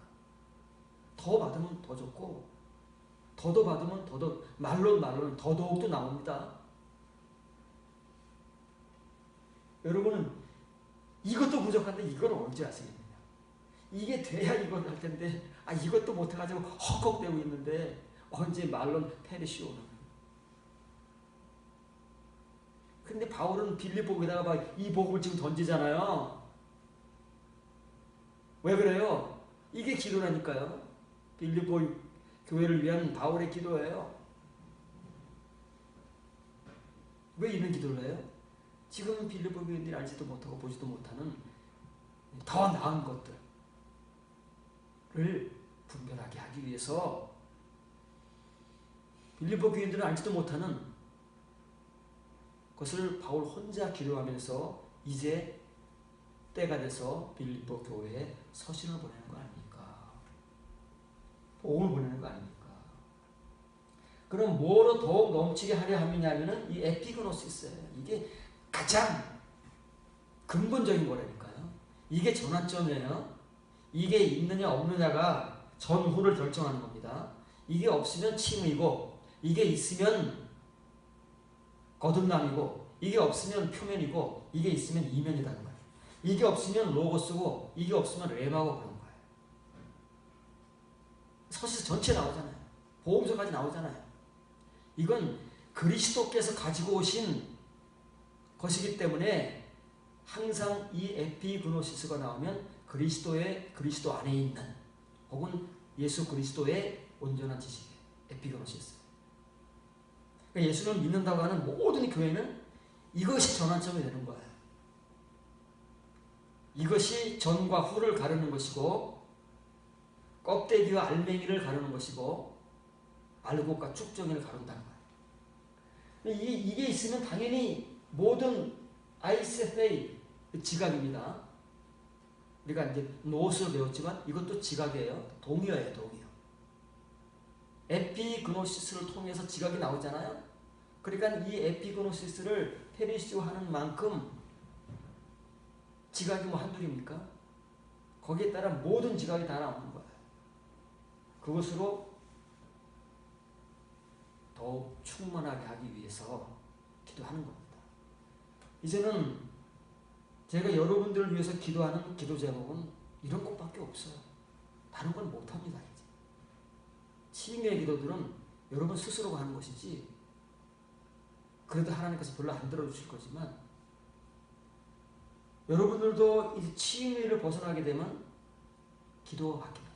더 받으면 더 좋고, 더더 받으면 더더, 말론은 더더욱도 나옵니다. 여러분은 이것도 부족한데 이걸 언제 하시겠느냐. 이게 돼야 이걸 할 텐데, 이것도 못해가지고 헉헉대고 있는데 언제 말론 페리시오는. 근데 바울은 빌립보에다가 이 복음을 지금 던지잖아요. 왜 그래요? 이게 기도라니까요. 빌립보 교회를 위한 바울의 기도예요. 왜 이런 기도를 해요? 지금은 빌립보 교인들이 알지도 못하고 보지도 못하는 더 나은 것들을 분별하게 하기 위해서, 빌립보 교인들은 알지도 못하는 것을 바울 혼자 기도하면서 이제 때가 돼서 빌립보 교회에 서신을 보내는 거 아닙니까? 복음을 보내는 거 아닙니까? 그럼 뭐로 더욱 넘치게 하려 함이냐면은 이 에피그노시스예요. 이게 가장 근본적인 거라니까요. 이게 전환점이에요. 이게 있느냐 없느냐가 전후를 결정하는 겁니다. 이게 없으면 칭의고, 이게 있으면 거듭남이고, 이게 없으면 표면이고, 이게 있으면 이면이라는 거예요. 이게 없으면 로고스고, 이게 없으면 레마고 그런 거예요. 서시 전체 나오잖아요. 복음서까지 나오잖아요. 이건 그리스도께서 가지고 오신 것이기 때문에 항상 이 에피그노시스가 나오면 그리스도 안에 있는 혹은 예수 그리스도의 온전한 지식이에요. 에피그노시스. 그러니까 예수를 믿는다고 하는 모든 교회는 이것이 전환점이 되는 거예요. 이것이 전과 후를 가르는 것이고 껍데기와 알맹이를 가르는 것이고 알곡과 쭉정이를 가른다는 거예요. 이게 있으면 당연히 모든 ISFA 지각입니다. 우리가 이제 노스를 배웠지만 이것도 지각이에요. 동의어예요. 동의어. 에피그노시스를 통해서 지각이 나오잖아요. 그러니까 이 에피그노시스를 페리시오하는 만큼 지각이 뭐 한둘입니까? 거기에 따라 모든 지각이 다 나오는 거예요. 그것으로 더욱 충만하게 하기 위해서 기도하는 겁니다. 이제는 제가 여러분들을 위해서 기도하는 기도 제목은 이런 것밖에 없어요. 다른 건 못합니다. 이제. 치유의 기도들은 여러분 스스로가 하는 것이지 그래도 하나님께서 별로 안 들어주실 거지만 여러분들도 이제 치유를 벗어나게 되면 기도가 바뀝니다.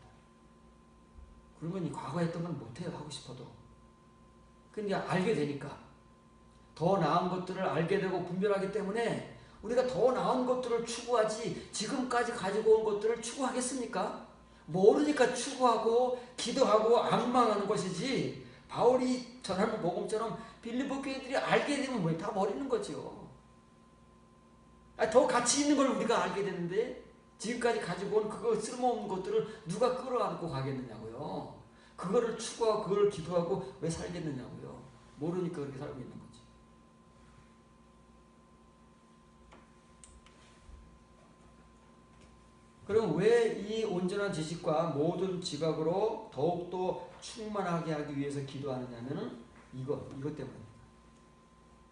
그러면 이 과거에 했던 건 못해요. 하고 싶어도. 근데 알게 되니까 더 나은 것들을 알게 되고 분별하기 때문에 우리가 더 나은 것들을 추구하지 지금까지 가지고 온 것들을 추구하겠습니까? 모르니까 추구하고 기도하고 앙망하는 것이지 바울이 전하는 복음처럼 빌립보 교인들이 알게 되면 뭐 다 버리는 거죠. 더 가치 있는 걸 우리가 알게 되는데 지금까지 가지고 온 그거 쓸모없는 것들을 누가 끌어안고 가겠느냐고요. 그거를 추구하고 그걸 기도하고 왜 살겠느냐고요. 모르니까 그렇게 살고 있는 거지. 그럼 왜 이 온전한 지식과 모든 지각으로 더욱더 충만하게 하기 위해서 기도하느냐면은 이것 때문입니다.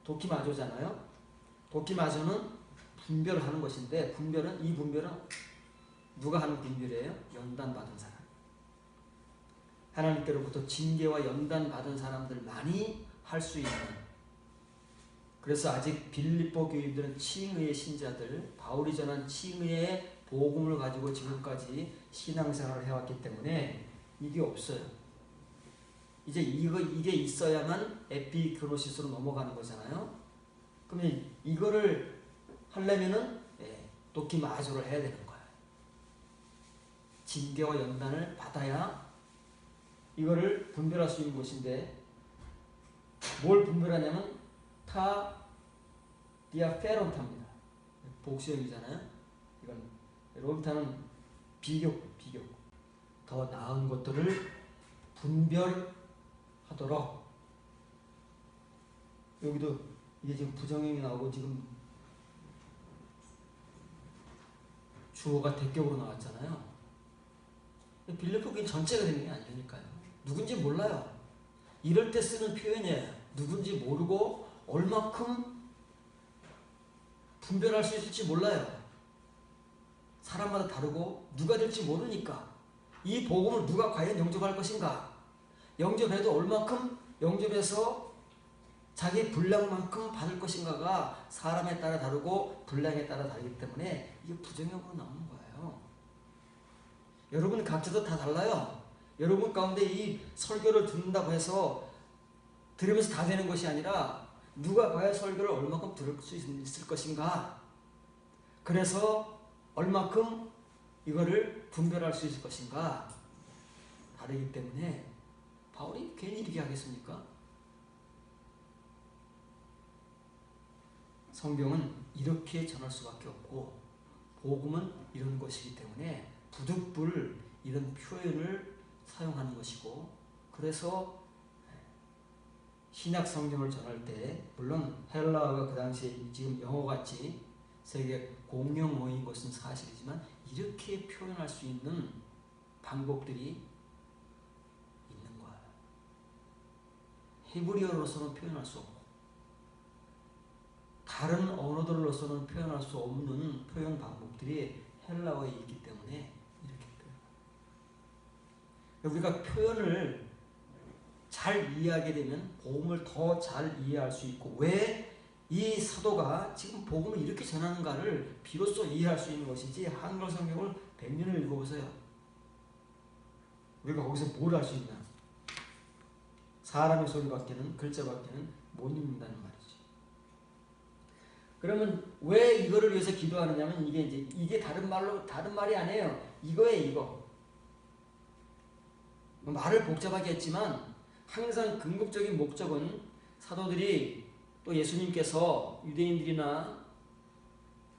도키마조잖아요. 도키마조는 분별하는 것인데 이 분별은 누가 하는 분별이에요? 연단받은 사람. 하나님께로부터 징계와 연단받은 사람들만이 할 수 있는. 그래서 아직 빌립보 교인들은 칭의의 신자들, 바울이 전한 칭의의 복음을 가지고 지금까지 신앙생활을 해왔기 때문에 이게 없어요. 이제 이게 있어야만 에피그노시스로 넘어가는 거잖아요. 그러면 이거를 하려면은 도키마조를 해야 되는 거예요. 징계와 연단을 받아야 이거를 분별할 수 있는 것인데 뭘 분별하냐면 디아페론타입니다. 복수형이잖아요. 이건 로비타는 비교. 더 나은 것들을 분별하도록. 여기도 이게 지금 부정형이 나오고 지금 주어가 대격으로 나왔잖아요. 빌립보 교인 전체가 되는 게 아니니까요. 누군지 몰라요. 이럴 때 쓰는 표현이에요. 누군지 모르고 얼마큼 분별할 수 있을지 몰라요. 사람마다 다르고 누가 될지 모르니까 이 복음을 누가 과연 영접할 것인가, 영접해도 얼마큼 영접해서 자기 분량만큼 받을 것인가가 사람에 따라 다르고 분량에 따라 다르기 때문에 이게 부정형으로 나오는 거예요. 여러분 각자도 다 달라요. 여러분 가운데 이 설교를 듣는다고 해서 들으면서 다 되는 것이 아니라 누가 과연 설교를 얼마큼 들을 수 있을 것인가, 그래서 얼마큼 이거를 분별할 수 있을 것인가 다르기 때문에 바울이 괜히 이렇게 하겠습니까? 성경은 이렇게 전할 수밖에 없고 복음은 이런 것이기 때문에 부득불 이런 표현을 사용하는 것이고, 그래서 신약 성경을 전할 때 물론 헬라어가 그 당시에 지금 영어같이 세계 공용어인 것은 사실이지만 이렇게 표현할 수 있는 방법들이 있는 거예요. 히브리어로서는 표현할 수 없고 다른 언어들로서는 표현할 수 없는 표현 방법들이 헬라어에 있기 때문에 이렇게 표현해요. 우리가 표현을 잘 이해하게 되면 복음을 더 잘 이해할 수 있고, 왜 이 사도가 지금 복음을 이렇게 전하는가를 비로소 이해할 수 있는 것이지, 한글 성경을 100년을 읽어보세요. 우리가 거기서 뭘 할 수 있나? 사람의 소리밖에는, 글자밖에는 못 읽는다는 말이지. 그러면 왜 이거를 위해서 기도하느냐면, 이게 다른 말이 아니에요. 이거예요, 이거. 말을 복잡하게 했지만 항상 궁극적인 목적은, 사도들이 또 예수님께서 유대인들이나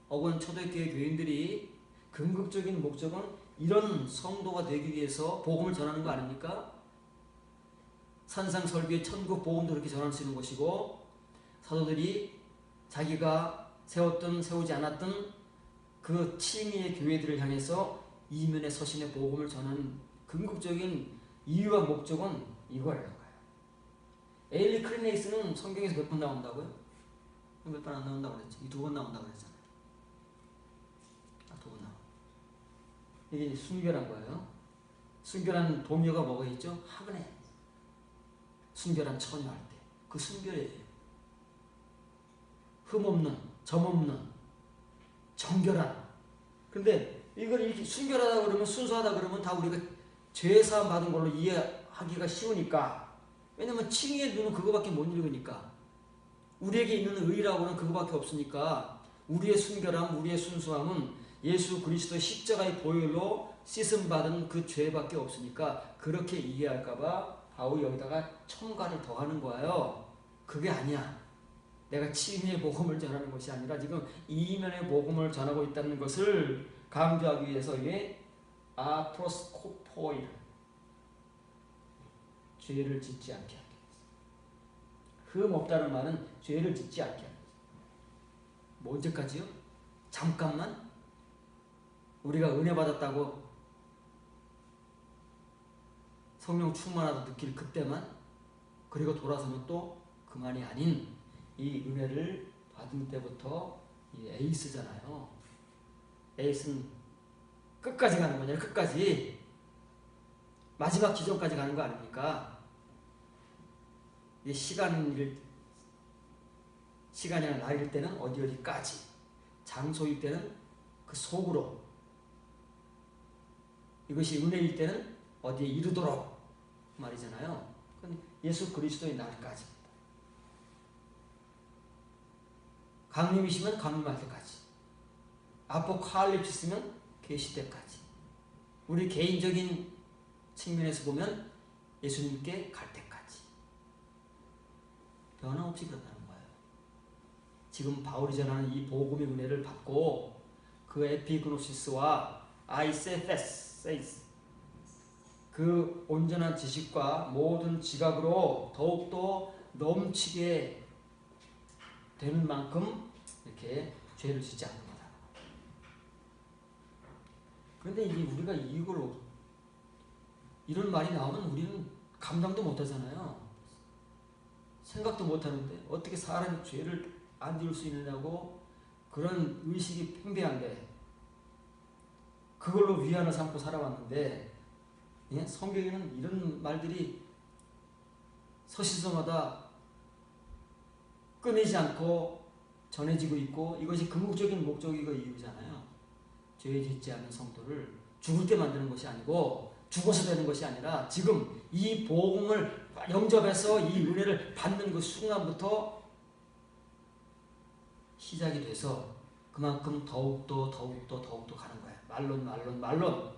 혹은 초대교회 교인들이 궁극적인 목적은 이런 성도가 되기 위해서 복음을 전하는 거 아닙니까? 산상설교의 천국 복음도 그렇게 전할 수 있는 것이고, 사도들이 자기가 세우지 않았던 그 칭의의 교회들을 향해서 이면의 서신의 복음을 전하는 궁극적인 이유와 목적은 이거라는 거예요. 에일리 크리네이스는 성경에서 몇 번 나온다고요? 몇 번 안 나온다고 그랬지? 2번 나온다고 그랬잖아요. 2번 나와. 이게 순결한 거예요. 순결한 동요가 뭐가 있죠? 하그네. 순결한 처녀할 때. 그 순결이에요. 흠없는, 점없는, 정결한. 근데 이걸 이렇게 순결하다 그러면, 순수하다 그러면 다 우리가 죄사함 받은 걸로 이해하기가 쉬우니까. 왜냐면 칭의의 눈은 그거밖에 못 읽으니까. 우리에게 있는 의라고는 그거밖에 없으니까, 우리의 순결함, 우리의 순수함은 예수 그리스도의 십자가의 보혈로 씻음받은 그 죄밖에 없으니까, 그렇게 이해할까봐 바울이 여기다가 첨가를 더하는 거예요. 그게 아니야. 내가 칭의의 복음을 전하는 것이 아니라 지금 이면의 복음을 전하고 있다는 것을 강조하기 위해서 이게 아프로스코포이, 죄를 짓지 않게 하기 위해서. 흠 없다는 말은 죄를 짓지 않게 하기 위해서. 뭐 언제까지요? 잠깐만? 우리가 은혜 받았다고 성령 충만하다 느낄 그때만? 그리고 돌아서면 또 그만이 아닌, 이 은혜를 받은 때부터 이 에이스잖아요. 에이스는 끝까지 가는 거냐, 끝까지. 마지막 지점까지 가는 거 아닙니까? 시간이나 날일 때는 어디까지, 장소일 때는 그 속으로, 이것이 은혜일 때는 어디에 이르도록 말이잖아요. 그건 예수 그리스도의 날까지. 강림이시면 강림할 때까지, 아포칼립시스면 계시 때까지. 우리 개인적인 측면에서 보면 예수님께 갈 때까지. 변함없이 그런다는 거예요. 지금 바울이 전하는 이 복음의 은혜를 받고, 그 에피그노시스와 아이세테스, 그 온전한 지식과 모든 지각으로 더욱더 넘치게 되는 만큼 이렇게 죄를 짓지 않는 거다. 그런데 이게 우리가 이런 말이 나오면 우리는 감당도 못하잖아요. 생각도 못하는데 어떻게 사람이 죄를 안 지을 수 있느냐고, 그런 의식이 팽배한데, 그걸로 위안을 삼고 살아왔는데, 예? 성경에는 이런 말들이 서신서마다 끊이지 않고 전해지고 있고, 이것이 궁극적인 목적이고 이유잖아요. 죄 짓지 않는 성도를 죽을 때 만드는 것이 아니고, 죽어서 되는 것이 아니라, 지금 이 복음을 영접해서 이 은혜를 받는 그 순간부터 시작이 돼서 그만큼 더욱더 가는 거야. 말론.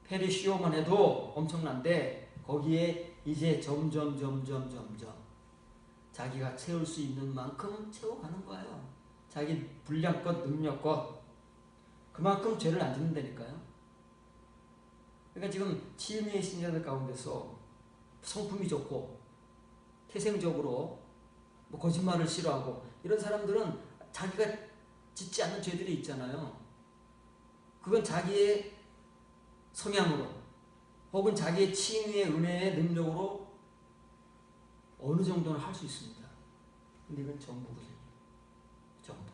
페리시오만 해도 엄청난데, 거기에 이제 점점 자기가 채울 수 있는 만큼 채워가는 거예요. 자기 분량껏, 능력껏. 그만큼 죄를 안 짓는다니까요. 그러니까 지금 치유의 신자들 가운데서 성품이 좋고 태생적으로 뭐 거짓말을 싫어하고 이런 사람들은 자기가 짓지 않는 죄들이 있잖아요. 그건 자기의 성향으로 혹은 자기의 칭의의 은혜의 능력으로 어느 정도는 할 수 있습니다. 근데 이건 전부거든요. 전부.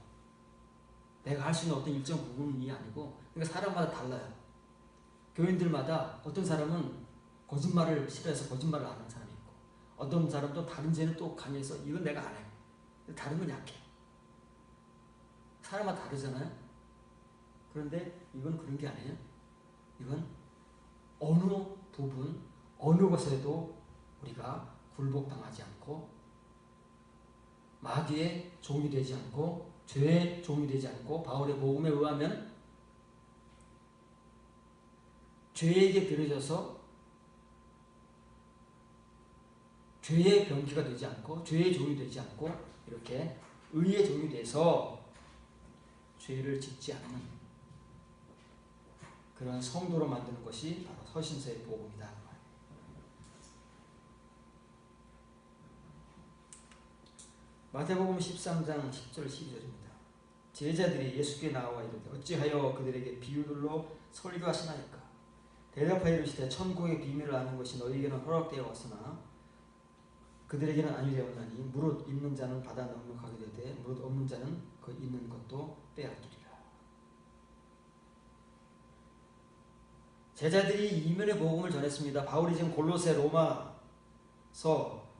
내가 할 수 있는 어떤 일정 부분이 아니고, 그러니까 사람마다 달라요. 교인들마다 어떤 사람은 거짓말을 싫어해서 거짓말을 안 하는 사람이 있고, 어떤 사람도 다른 죄는 또 강해서 이건 내가 안 해. 다른 건 약해. 사람마다 다르잖아요. 그런데 이건 그런 게 아니에요. 이건 어느 부분, 어느 것에도 우리가 굴복당하지 않고 마귀의 종이 되지 않고 죄의 종이 되지 않고 바울의 복음에 의하면 죄에게 들어져서 죄의 병기가 되지 않고 죄의 종이 되지 않고 이렇게 의의 종이 돼서 죄를 짓지 않는 그런 성도로 만드는 것이 바로 서신서의 복음이다. 마태복음 13장 10절 12절입니다. 제자들이 예수께 나와 이르되 어찌하여 그들에게 비유들로 설교하시나이까? 대답하여 이르시되 천국의 비밀을 아는 것이 너희에게는 허락되어 왔으나 그들에게는 아니되었나니 무릇 있는 자는 받아 넉넉하게 되되 무릇 없는 자는 그 있는 것도 빼앗기리라. 제자들이 이면의 복음을 전했습니다. 바울이 지금 골로새, 로마서,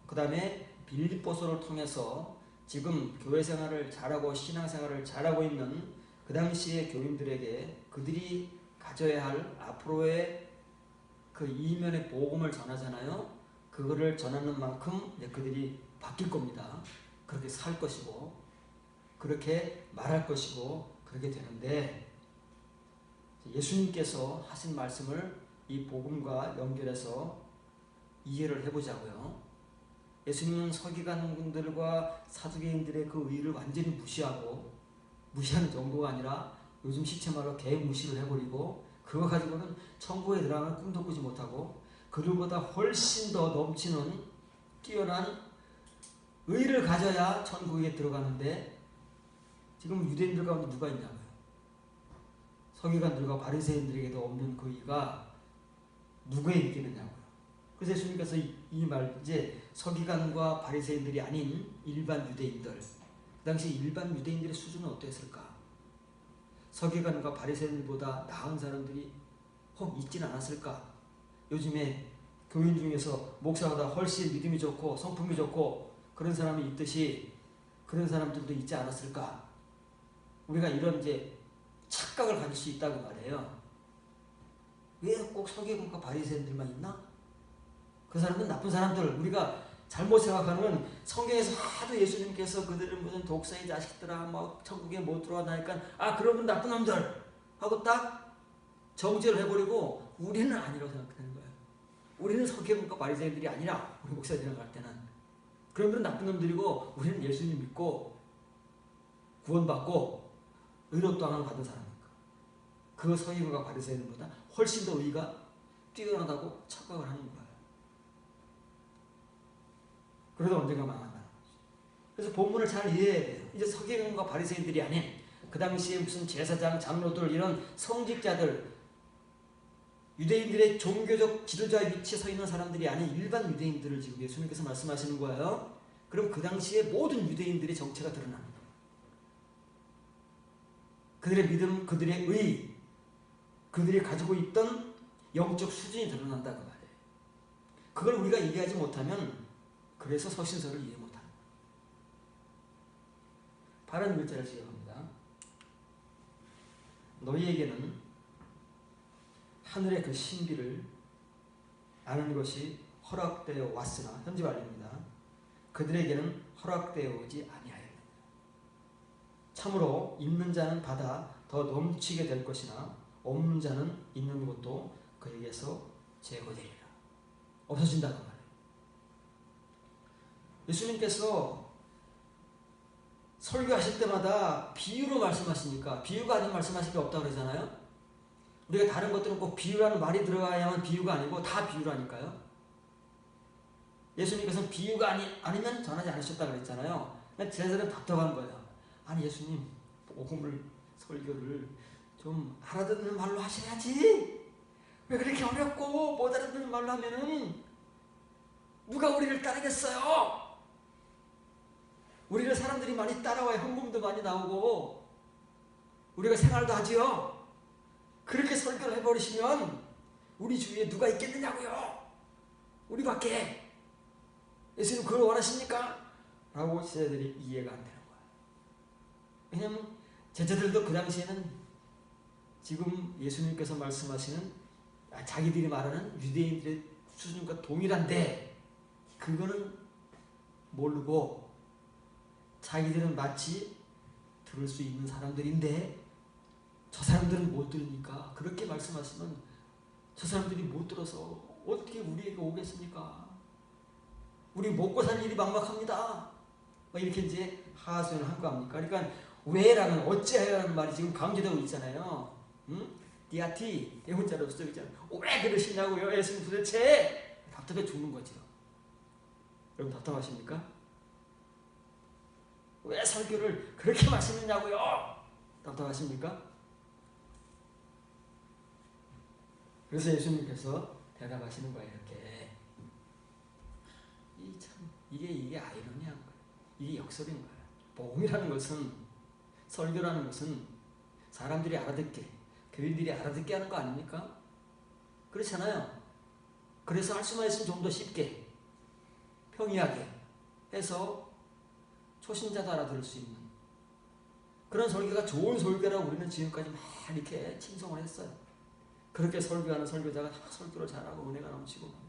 그 다음에 빌립보서를 통해서 지금 교회 생활을 잘하고 신앙 생활을 잘하고 있는 그 당시의 교인들에게 그들이 가져야 할 앞으로의 그 이면의 복음을 전하잖아요. 그거를 전하는 만큼 그들이 바뀔 겁니다. 그렇게 살 것이고 그렇게 말할 것이고 그렇게 되는데, 예수님께서 하신 말씀을 이 복음과 연결해서 이해를 해보자고요. 예수님은 서기관들과 사두개인들의 그 의를 완전히 무시하는 정도가 아니라 요즘 시체말로 개무시를 해버리고 그거 가지고는 천국에 들어가는 꿈도 꾸지 못하고 그들보다 훨씬 더 넘치는 뛰어난 의를 가져야 천국에 들어가는데, 지금 유대인들 가운데 누가 있냐고요. 서기관들과 바리새인들에게도 없는 그 의가 누구에게 있겠느냐고요. 그래서 예수님께서 이 말, 이제 서기관과 바리새인들이 아닌 일반 유대인들, 그 당시 일반 유대인들의 수준은 어땠을까? 서기관과 바리새인들보다 나은 사람들이 혹 있진 않았을까? 요즘에 교인 중에서 목사보다 훨씬 믿음이 좋고 성품이 좋고 그런 사람이 있듯이 그런 사람들도 있지 않았을까? 우리가 이런 이제 착각을 가질 수 있다고 말해요. 왜 꼭 서기관과 바리새인들만 있나? 그 사람은 나쁜 사람들, 우리가 잘못 생각하는, 성경에서 하도 예수님께서 그들은 무슨 독사의 자식들아 막 천국에 못 들어가니까 그러면 나쁜 놈들 하고 딱 정죄를 해버리고 우리는 아니라고 생각하는 거예요. 우리는 서기관과 바리새인들이 아니라, 우리 목사들이랑 갈 때는 그런 분은 나쁜 놈들이고 우리는 예수님 믿고 구원받고 의롭다함을 받은 사람이니까 그 서기관과 바리새인들보다 훨씬 더 의가 뛰어나다고 착각을 하는 거예요. 그래도 언젠가 망한다는 거죠. 그래서 본문을 잘 이해해야 돼요. 이제 서기관과 바리새인들이 아닌 그 당시에 무슨 제사장, 장로들, 이런 성직자들, 유대인들의 종교적 지도자의 위치에 서 있는 사람들이 아닌 일반 유대인들을 지금 예수님께서 말씀하시는 거예요. 그럼 그 당시에 모든 유대인들의 정체가 드러나는 거예요. 그들의 믿음, 그들의 의, 그들이 가지고 있던 영적 수준이 드러난다고 말해요. 그걸 우리가 이해하지 못하면 그래서 서신서를 이해 못하는 거예요. 바른 글자를 시작합니다. 너희에게는 하늘의 그 신비를 아는 것이 허락되어 왔으나, 현지 말입니다. 그들에게는 허락되어 오지 아니하였느니라. 참으로 있는 자는 받아 더 넘치게 될 것이나 없는 자는 있는 것도 그에게서 제거되리라. 없어진다고 말해요. 예수님께서 설교하실 때마다 비유로 말씀하시니까, 비유가 아닌 말씀하실 게 없다고 그러잖아요. 우리가 다른 것들은 꼭 비유라는 말이 들어가야만 비유가 아니고 다 비유라니까요. 예수님께서는 비유가 아니면 전하지 않으셨다고 그랬잖아요. 제자들은 답답한 거예요. 아니 예수님, 복음을, 설교를 좀 알아듣는 말로 하셔야지. 왜 그렇게 어렵고 못 알아듣는 말로 하면은 누가 우리를 따르겠어요? 우리를 사람들이 많이 따라와야 헌금도 많이 나오고 우리가 생활도 하지요. 그렇게 설교를 해버리시면 우리 주위에 누가 있겠느냐고요. 우리밖에. 예수님 그걸 원하십니까? 라고 제자들이 이해가 안 되는 거예요. 왜냐하면 제자들도 그 당시에는 지금 예수님께서 말씀하시는 자기들이 말하는 유대인들의 수준과 동일한데 그거는 모르고 자기들은 마치 들을 수 있는 사람들인데 저 사람들은 못 들으니까 그렇게 말씀하시면 저 사람들이 못 들어서 어떻게 우리에게 오겠습니까? 우리 먹고 살 일이 막막합니다. 이렇게 이제 하소연을 한 거 아닙니까? 그러니까 왜라는 어찌하여라는 말이 지금 강조되고 있잖아요. 디아티 대문자로 쓰여 있잖아요. 왜 그러시냐고요? 예수님 도대체 답답해 죽는 거죠. 여러분 답답하십니까? 왜 설교를 그렇게 마시느냐고요? 답답하십니까? 그래서 예수님께서 대답하시는 거예요. 이렇게 이게 아이러니한 거예요. 이게 역설인 거예요. 복음이라는 것은, 설교라는 것은 사람들이 알아듣게, 교인들이 알아듣게 하는 거 아닙니까? 그렇잖아요. 그래서 할 수만 있으면 좀 더 쉽게, 평이하게 해서 초신자도 알아들을 수 있는 그런 설교가 좋은 설교라고 우리는 지금까지 막 이렇게 칭송을 했어요. 그렇게 설교하는 설교자가 다 설교를 잘하고 은혜가 넘치고 말이죠.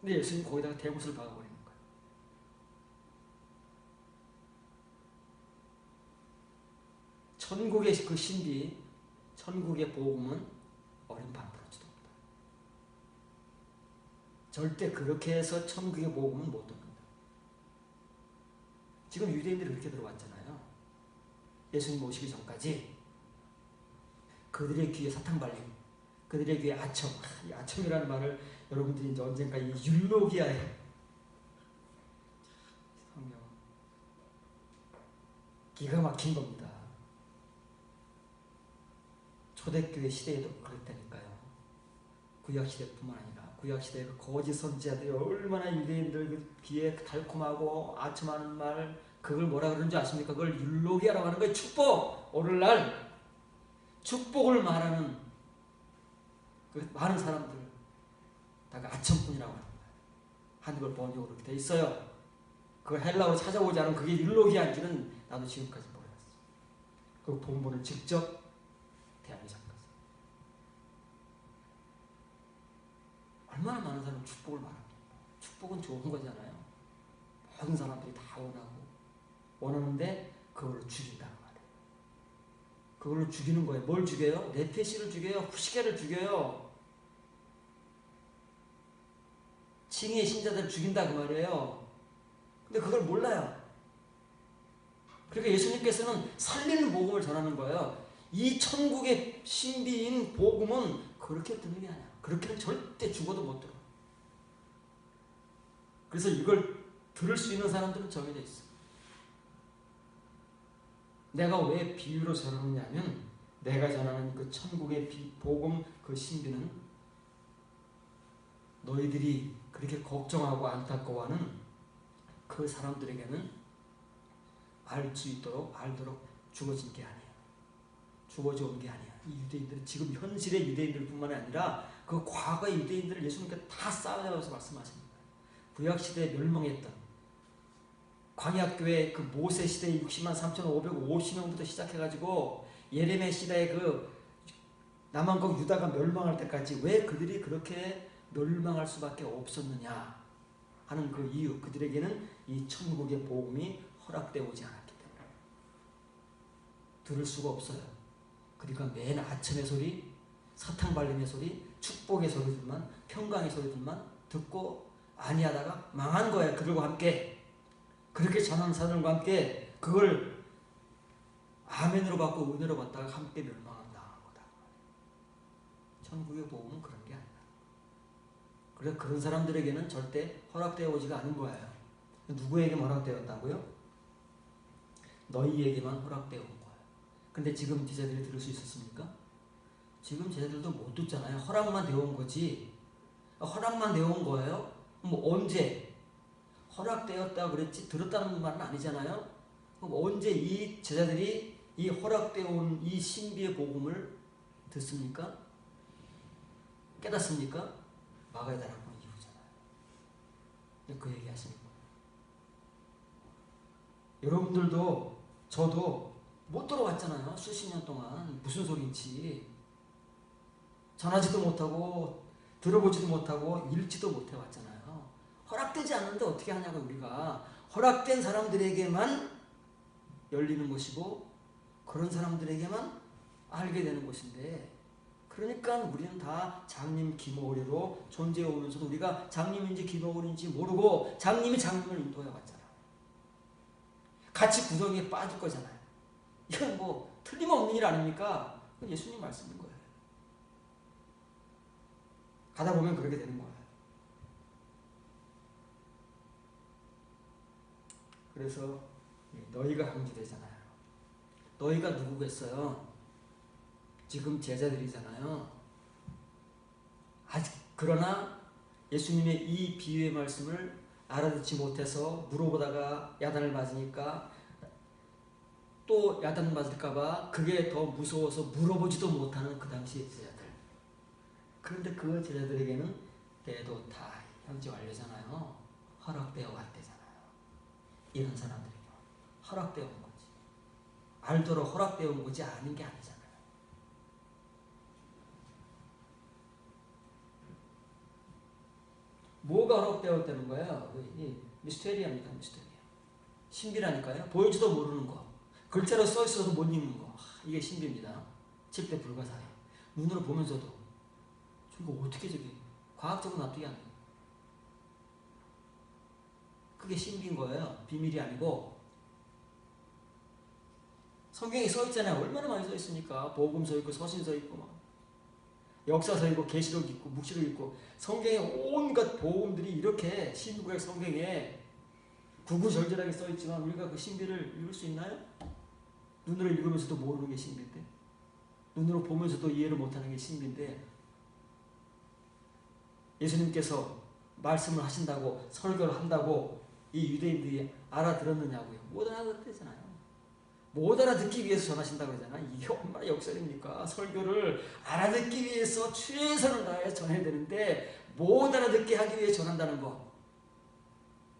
근데 예수님 거기다가 대못을 박아버리는 거예요. 천국의 그 신비, 천국의 복음은 어린 방부러지도 없다. 절대 그렇게 해서 천국의 복음은 못 듣는다. 지금 유대인들이 그렇게 들어왔잖아요. 예수님 오시기 전까지 그들의 귀에 사탕 발림, 그들의 귀에 아첨, 이 아첨이라는 말을 여러분들이 이제 언젠가 이 율로기아에 성경 기가 막힌 겁니다. 초대교회 시대에도 그랬다니까요. 구약시대뿐만 아니라 구약시대의 그 거짓 선지자들이 얼마나 유대인들 그 귀에 달콤하고 아첨하는 말, 그걸 뭐라 그러는 줄 아십니까? 그걸 율로기아라고 하는 거예요. 축복! 오늘날 축복을 말하는 그 많은 사람들 다 아첨꾼이라고 하는 거예요. 한글 번역으로 그렇게 돼 있어요. 그걸 헬라어로 찾아오지 않으면 그게 율로기아인지는 나도 지금까지 모르겠어요. 그 본문을 직접 대하기 전까지. 얼마나 많은 사람은 축복을 말합니다. 축복은 좋은 거잖아요. 모든 사람들이 다 원하는데 그걸로 죽인다는 말이에요. 그걸로 죽이는 거예요. 뭘 죽여요? 네페시를 죽여요. 후시게를 죽여요. 칭의의 신자들을 죽인다 그 말이에요. 근데 그걸 몰라요. 그러니까 예수님께서는 살리는 복음을 전하는 거예요. 이 천국의 신비인 복음은 그렇게 듣는 게 아니야. 그렇게는 절대 죽어도 못 들어. 그래서 이걸 들을 수 있는 사람들은 정해져 있어. 내가 왜 비유로 전하느냐면 내가 전하는 그 천국의 복음 그 신비는 너희들이 그렇게 걱정하고 안타까워하는 그 사람들에게는 알 수 있도록 알도록 주어진 게 아니에요. 주어져 온 게 아니야. 이 유대인들은 지금 현실의 유대인들뿐만 아니라 그 과거의 유대인들을 예수님께서 다 쌓아내면서 말씀하십니다. 구약시대에 멸망했던 광야교회 그 모세 시대의 60만 3,550명부터 시작해가지고 예레미야 시대의 그 남한국 유다가 멸망할 때까지 왜 그들이 그렇게 멸망할 수밖에 없었느냐 하는 그 이유, 그들에게는 이 천국의 복음이 허락되어 오지 않았기 때문에 들을 수가 없어요. 그러니까 맨 아첨의 소리, 사탕 발림의 소리, 축복의 소리들만, 평강의 소리들만 듣고 아니하다가 망한 거예요. 그들과 함께 그렇게 전하는 사람들과 함께 그걸 아멘으로 받고 은혜로 받다가 함께 멸망한 당한 거다. 천국의 복음은 그런 게 아니다. 그래서 그런 사람들에게는 절대 허락되어 오지가 않은 거예요. 누구에게만 허락되었다고요? 너희에게만 허락되어 온 거예요. 근데 지금 제자들이 들을 수 있었습니까? 지금 제자들도 못 듣잖아요. 허락만 되어 온 거지. 허락만 되어 온 거예요? 뭐 언제? 허락되었다 그랬지 들었다는 말은 아니잖아요. 그럼 언제 이 제자들이 이 허락되어 온 이 신비의 복음을 듣습니까? 깨닫습니까? 막아야 되라고 하는 이유잖아요. 그 얘기 하시는 거예요. 여러분들도 저도 못 들어왔잖아요. 수십 년 동안. 무슨 소리인지. 전하지도 못하고 들어보지도 못하고 읽지도 못해왔잖아요. 허락되지 않는데 어떻게 하냐고. 우리가 허락된 사람들에게만 열리는 것이고 그런 사람들에게만 알게 되는 것인데, 그러니까 우리는 다 장님 김어울이로 존재해 오면서도 우리가 장님인지 김어울인지 모르고 장님이 장님을 인도해 왔잖아요. 같이 구덩이에 빠질 거잖아요. 이건 뭐 틀림없는 일 아닙니까? 그건 예수님 말씀인 거예요. 가다 보면 그렇게 되는 거예요. 그래서 너희가 강조되잖아요. 너희가 누구겠어요? 지금 제자들이잖아요. 아직 그러나 예수님의 이 비유의 말씀을 알아듣지 못해서 물어보다가 야단을 맞으니까 또 야단 맞을까봐 그게 더 무서워서 물어보지도 못하는 그 당시의 제자들. 그런데 그 제자들에게는 때도 다 현지 완료잖아요. 허락되어 왔대잖아요. 이런 사람들에게 허락되어 온 거지. 알도록 허락되어 온 거지 아닌 게 아니잖아요. 뭐가 허락되었다는 거예요? 미스테리합니다. 미스테리. 신비라니까요. 보일지도 모르는 거. 글자로 써 있어도 못 읽는 거. 이게 신비입니다. 집대 불가사의. 눈으로 보면서도 이거 어떻게 저기 과학적으로 납득이 안 돼요. 그게 신비인 거예요. 비밀이 아니고. 성경에 써 있잖아요. 얼마나 많이 써 있습니까? 복음 써 있고 서신 써 있고 막. 역사 써 있고 계시록 있고 묵시록 있고 성경에 온갖 복음들이 이렇게 신구약 성경에 구구절절하게 써 있지만 우리가 그 신비를 읽을 수 있나요? 눈으로 읽으면서도 모르는 게 신비인데, 눈으로 보면서도 이해를 못하는 게 신비인데, 예수님께서 말씀을 하신다고 설교를 한다고 이 유대인들이 알아들었느냐고요. 못 알아듣잖아요. 못 알아듣기 위해서 전하신다고 그러잖아요. 이게 얼마나 역설입니까? 설교를 알아듣기 위해서 최선을 다해 전해야 되는데 못 알아듣게 하기 위해 전한다는 거.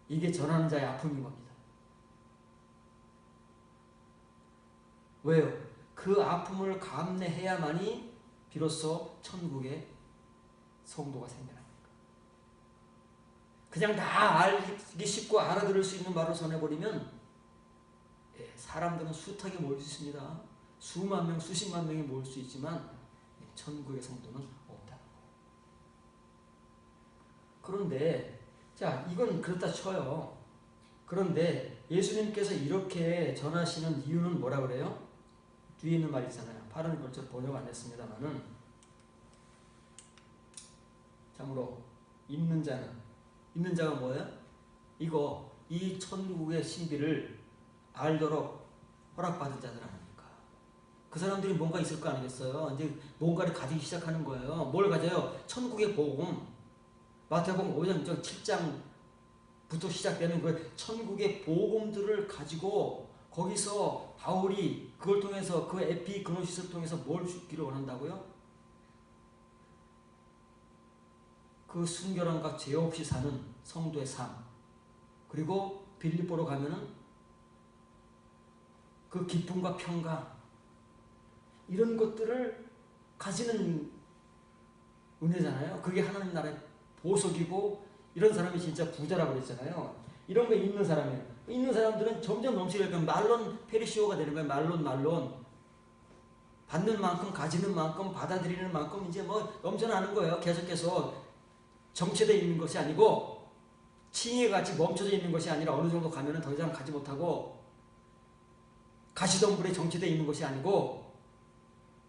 이게 전하는 자의 아픔인 겁니다. 왜요? 그 아픔을 감내해야만이 비로소 천국의 성도가 생겨납니다. 그냥 다 알기 쉽고 알아들을 수 있는 말을 전해버리면 사람들은 숱하게 모일 수 있습니다. 수만 명, 수십만 명이 모일 수 있지만 천국의 성도는 없다는 거예요. 그런데 자, 이건 그렇다 쳐요. 그런데 예수님께서 이렇게 전하시는 이유는 뭐라 그래요? 뒤에 있는 말 있잖아요. 발언을 벌써 번역 안 했습니다만은, 참으로 있는 자가 뭐예요? 이 천국의 신비를 알도록 허락받은 자들 아닙니까? 그 사람들이 뭔가 있을 거 아니겠어요? 이제 뭔가를 가지기 시작하는 거예요. 뭘 가져요? 천국의 복음. 마태복음 5장 7장부터 시작되는 그 천국의 복음들을 가지고 거기서 바울이 그걸 통해서 그 에피그노시스를 통해서 뭘 주기를 원한다고요? 그 순결함과 죄 없이 사는 성도의 삶. 그리고 빌립보로 가면은 그 기쁨과 평강, 이런 것들을 가지는 은혜잖아요. 그게 하나님 나라의 보석이고, 이런 사람이 진짜 부자라고 그랬잖아요. 이런 거 있는 사람이에요. 있는 사람들은 점점 넘치게 말론 페리시오가 되는 거예요. 말론. 받는 만큼, 가지는 만큼, 받아들이는 만큼 이제 뭐 넘쳐나는 거예요. 계속해서 정체되어 있는 것이 아니고, 칭에 같이 멈춰져 있는 것이 아니라 어느 정도 가면은 더 이상 가지 못하고, 가시덤불에 정체되어 있는 것이 아니고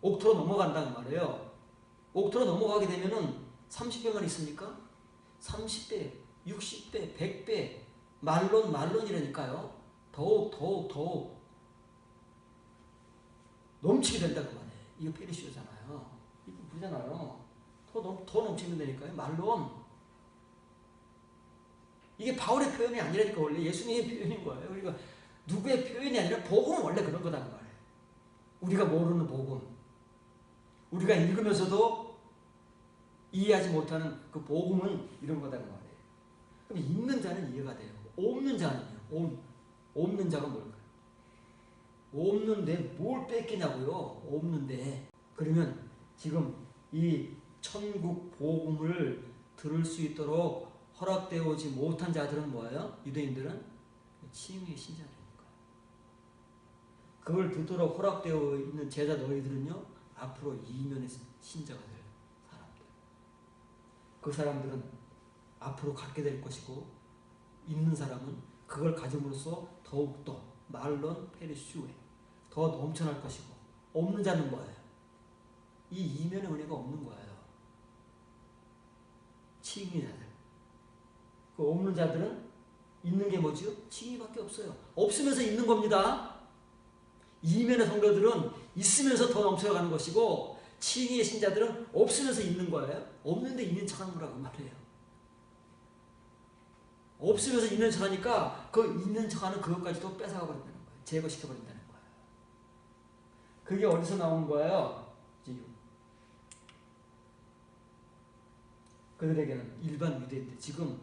옥토로 넘어간다는 말이에요. 옥토로 넘어가게 되면은 30배만 있습니까? 30배, 60배, 100배, 말론이라니까요. 더욱 넘치게 된다고 말해요. 이거 페리시오잖아요. 이거 부잖아요. 더 넘치면 되니까요. 말론. 이게 바울의 표현이 아니라니까. 원래 예수님의 표현인 거예요. 그러니까 누구의 표현이 아니라 복음은 원래 그런 거다는 말이에요. 우리가 모르는 복음. 우리가 읽으면서도 이해하지 못하는 그 복음은 이런 거다 그 말이에요. 그럼 있는 자는 이해가 돼요. 없는 자는요. 없는 자가 뭘까요? 없는데 뭘 뺏기냐고요. 없는데. 그러면 지금 이 천국 복음을 들을 수 있도록 허락되어 오지 못한 자들은 뭐예요? 유대인들은 칭의의 신자들이니까. 그걸 듣도록 허락되어 있는 제자 너희들은요, 앞으로 이면의 신자가 될 사람들. 그 사람들은 앞으로 갖게 될 것이고, 있는 사람은 그걸 가짐으로써 더욱더 말론 페르슈에 더 넘쳐날 것이고, 없는 자는 뭐예요? 이 이면의 은혜가 없는 거예요. 칭의자들. 그 없는 자들은 있는 게 뭐지요? 칭의밖에 없어요. 없으면서 있는 겁니다. 이면의 성도들은 있으면서 더 넘쳐가는 것이고, 칭의의 신자들은 없으면서 있는 거예요. 없는데 있는 척하는 거라고 말해요. 없으면서 있는 척하니까 그 있는 척하는 그것까지도 뺏어가 버린다는 거예요. 제거시켜 버린다는 거예요. 그게 어디서 나온 거예요? 그들에게는 일반 유대인들, 지금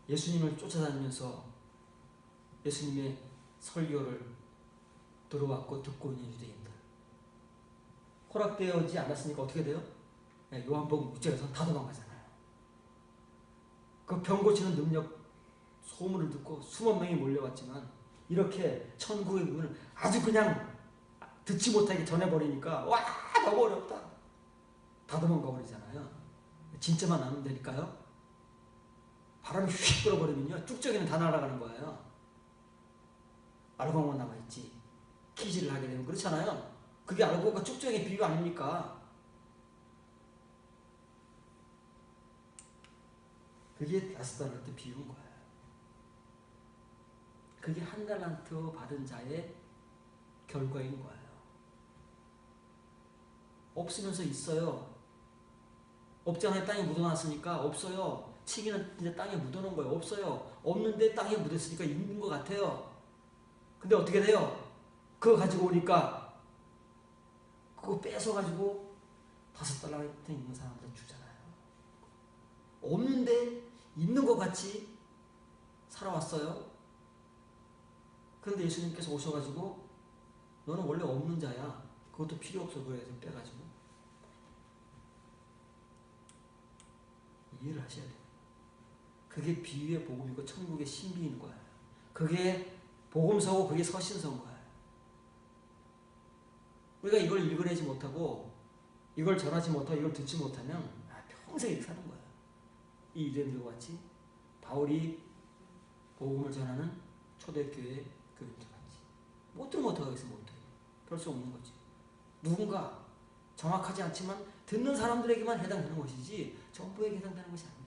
예수님을 쫓아다니면서 예수님의 설교를 들어왔고 듣고 있는 유대인들, 허락되어지 않았으니까 어떻게 돼요? 요한복음 6절에서 다 도망가잖아요. 그 병 고치는 능력 소문을 듣고 수만 명이 몰려왔지만, 이렇게 천국의 문을 아주 그냥 듣지 못하게 전해버리니까 와, 너무 어렵다, 다 도망가 버리잖아요. 진짜만 나면 되니까요. 바람이 휙 불어버리면요, 쭉저기는 다 날아가는 거예요. 알곡만 남아있지. 키지를 하게 되면 그렇잖아요. 그게 알곡과 쭉저기의 비유 아닙니까? 그게 5달란트 비유인 거예요. 그게 1달란트 받은 자의 결과인 거예요. 없으면서 있어요. 없잖아요. 땅에 묻어놨으니까 없어요. 치기는 이제 땅에 묻어놓은 거예요. 없어요. 없는데 땅에 묻었으니까 있는 것 같아요. 근데 어떻게 돼요? 그거 가지고 오니까 그거 뺏어가지고 5달란트 있는 사람한테 주잖아요. 없는데 있는 것 같이 살아왔어요. 그런데 예수님께서 오셔가지고 너는 원래 없는 자야. 그것도 필요 없어. 그래서 빼가지고. 이해를 하셔야 돼요. 그게 비유의 복음이고 천국의 신비인 거예요. 그게 복음서고 그게 서신서인 거예요. 우리가 이걸 읽어내지 못하고 이걸 전하지 못하고 이걸 듣지 못하면 평생 이렇게 사는 거예요. 이 유대인들과 같이 바울이 복음을 전하는 초대교회 교인들 같이 못 들으면 어떡하겠어. 못 들으면 별 수 없는 거지. 누군가 정확하지 않지만 듣는 사람들에게만 해당되는 것이지 전부에게 해당되는 것이 아닙니다.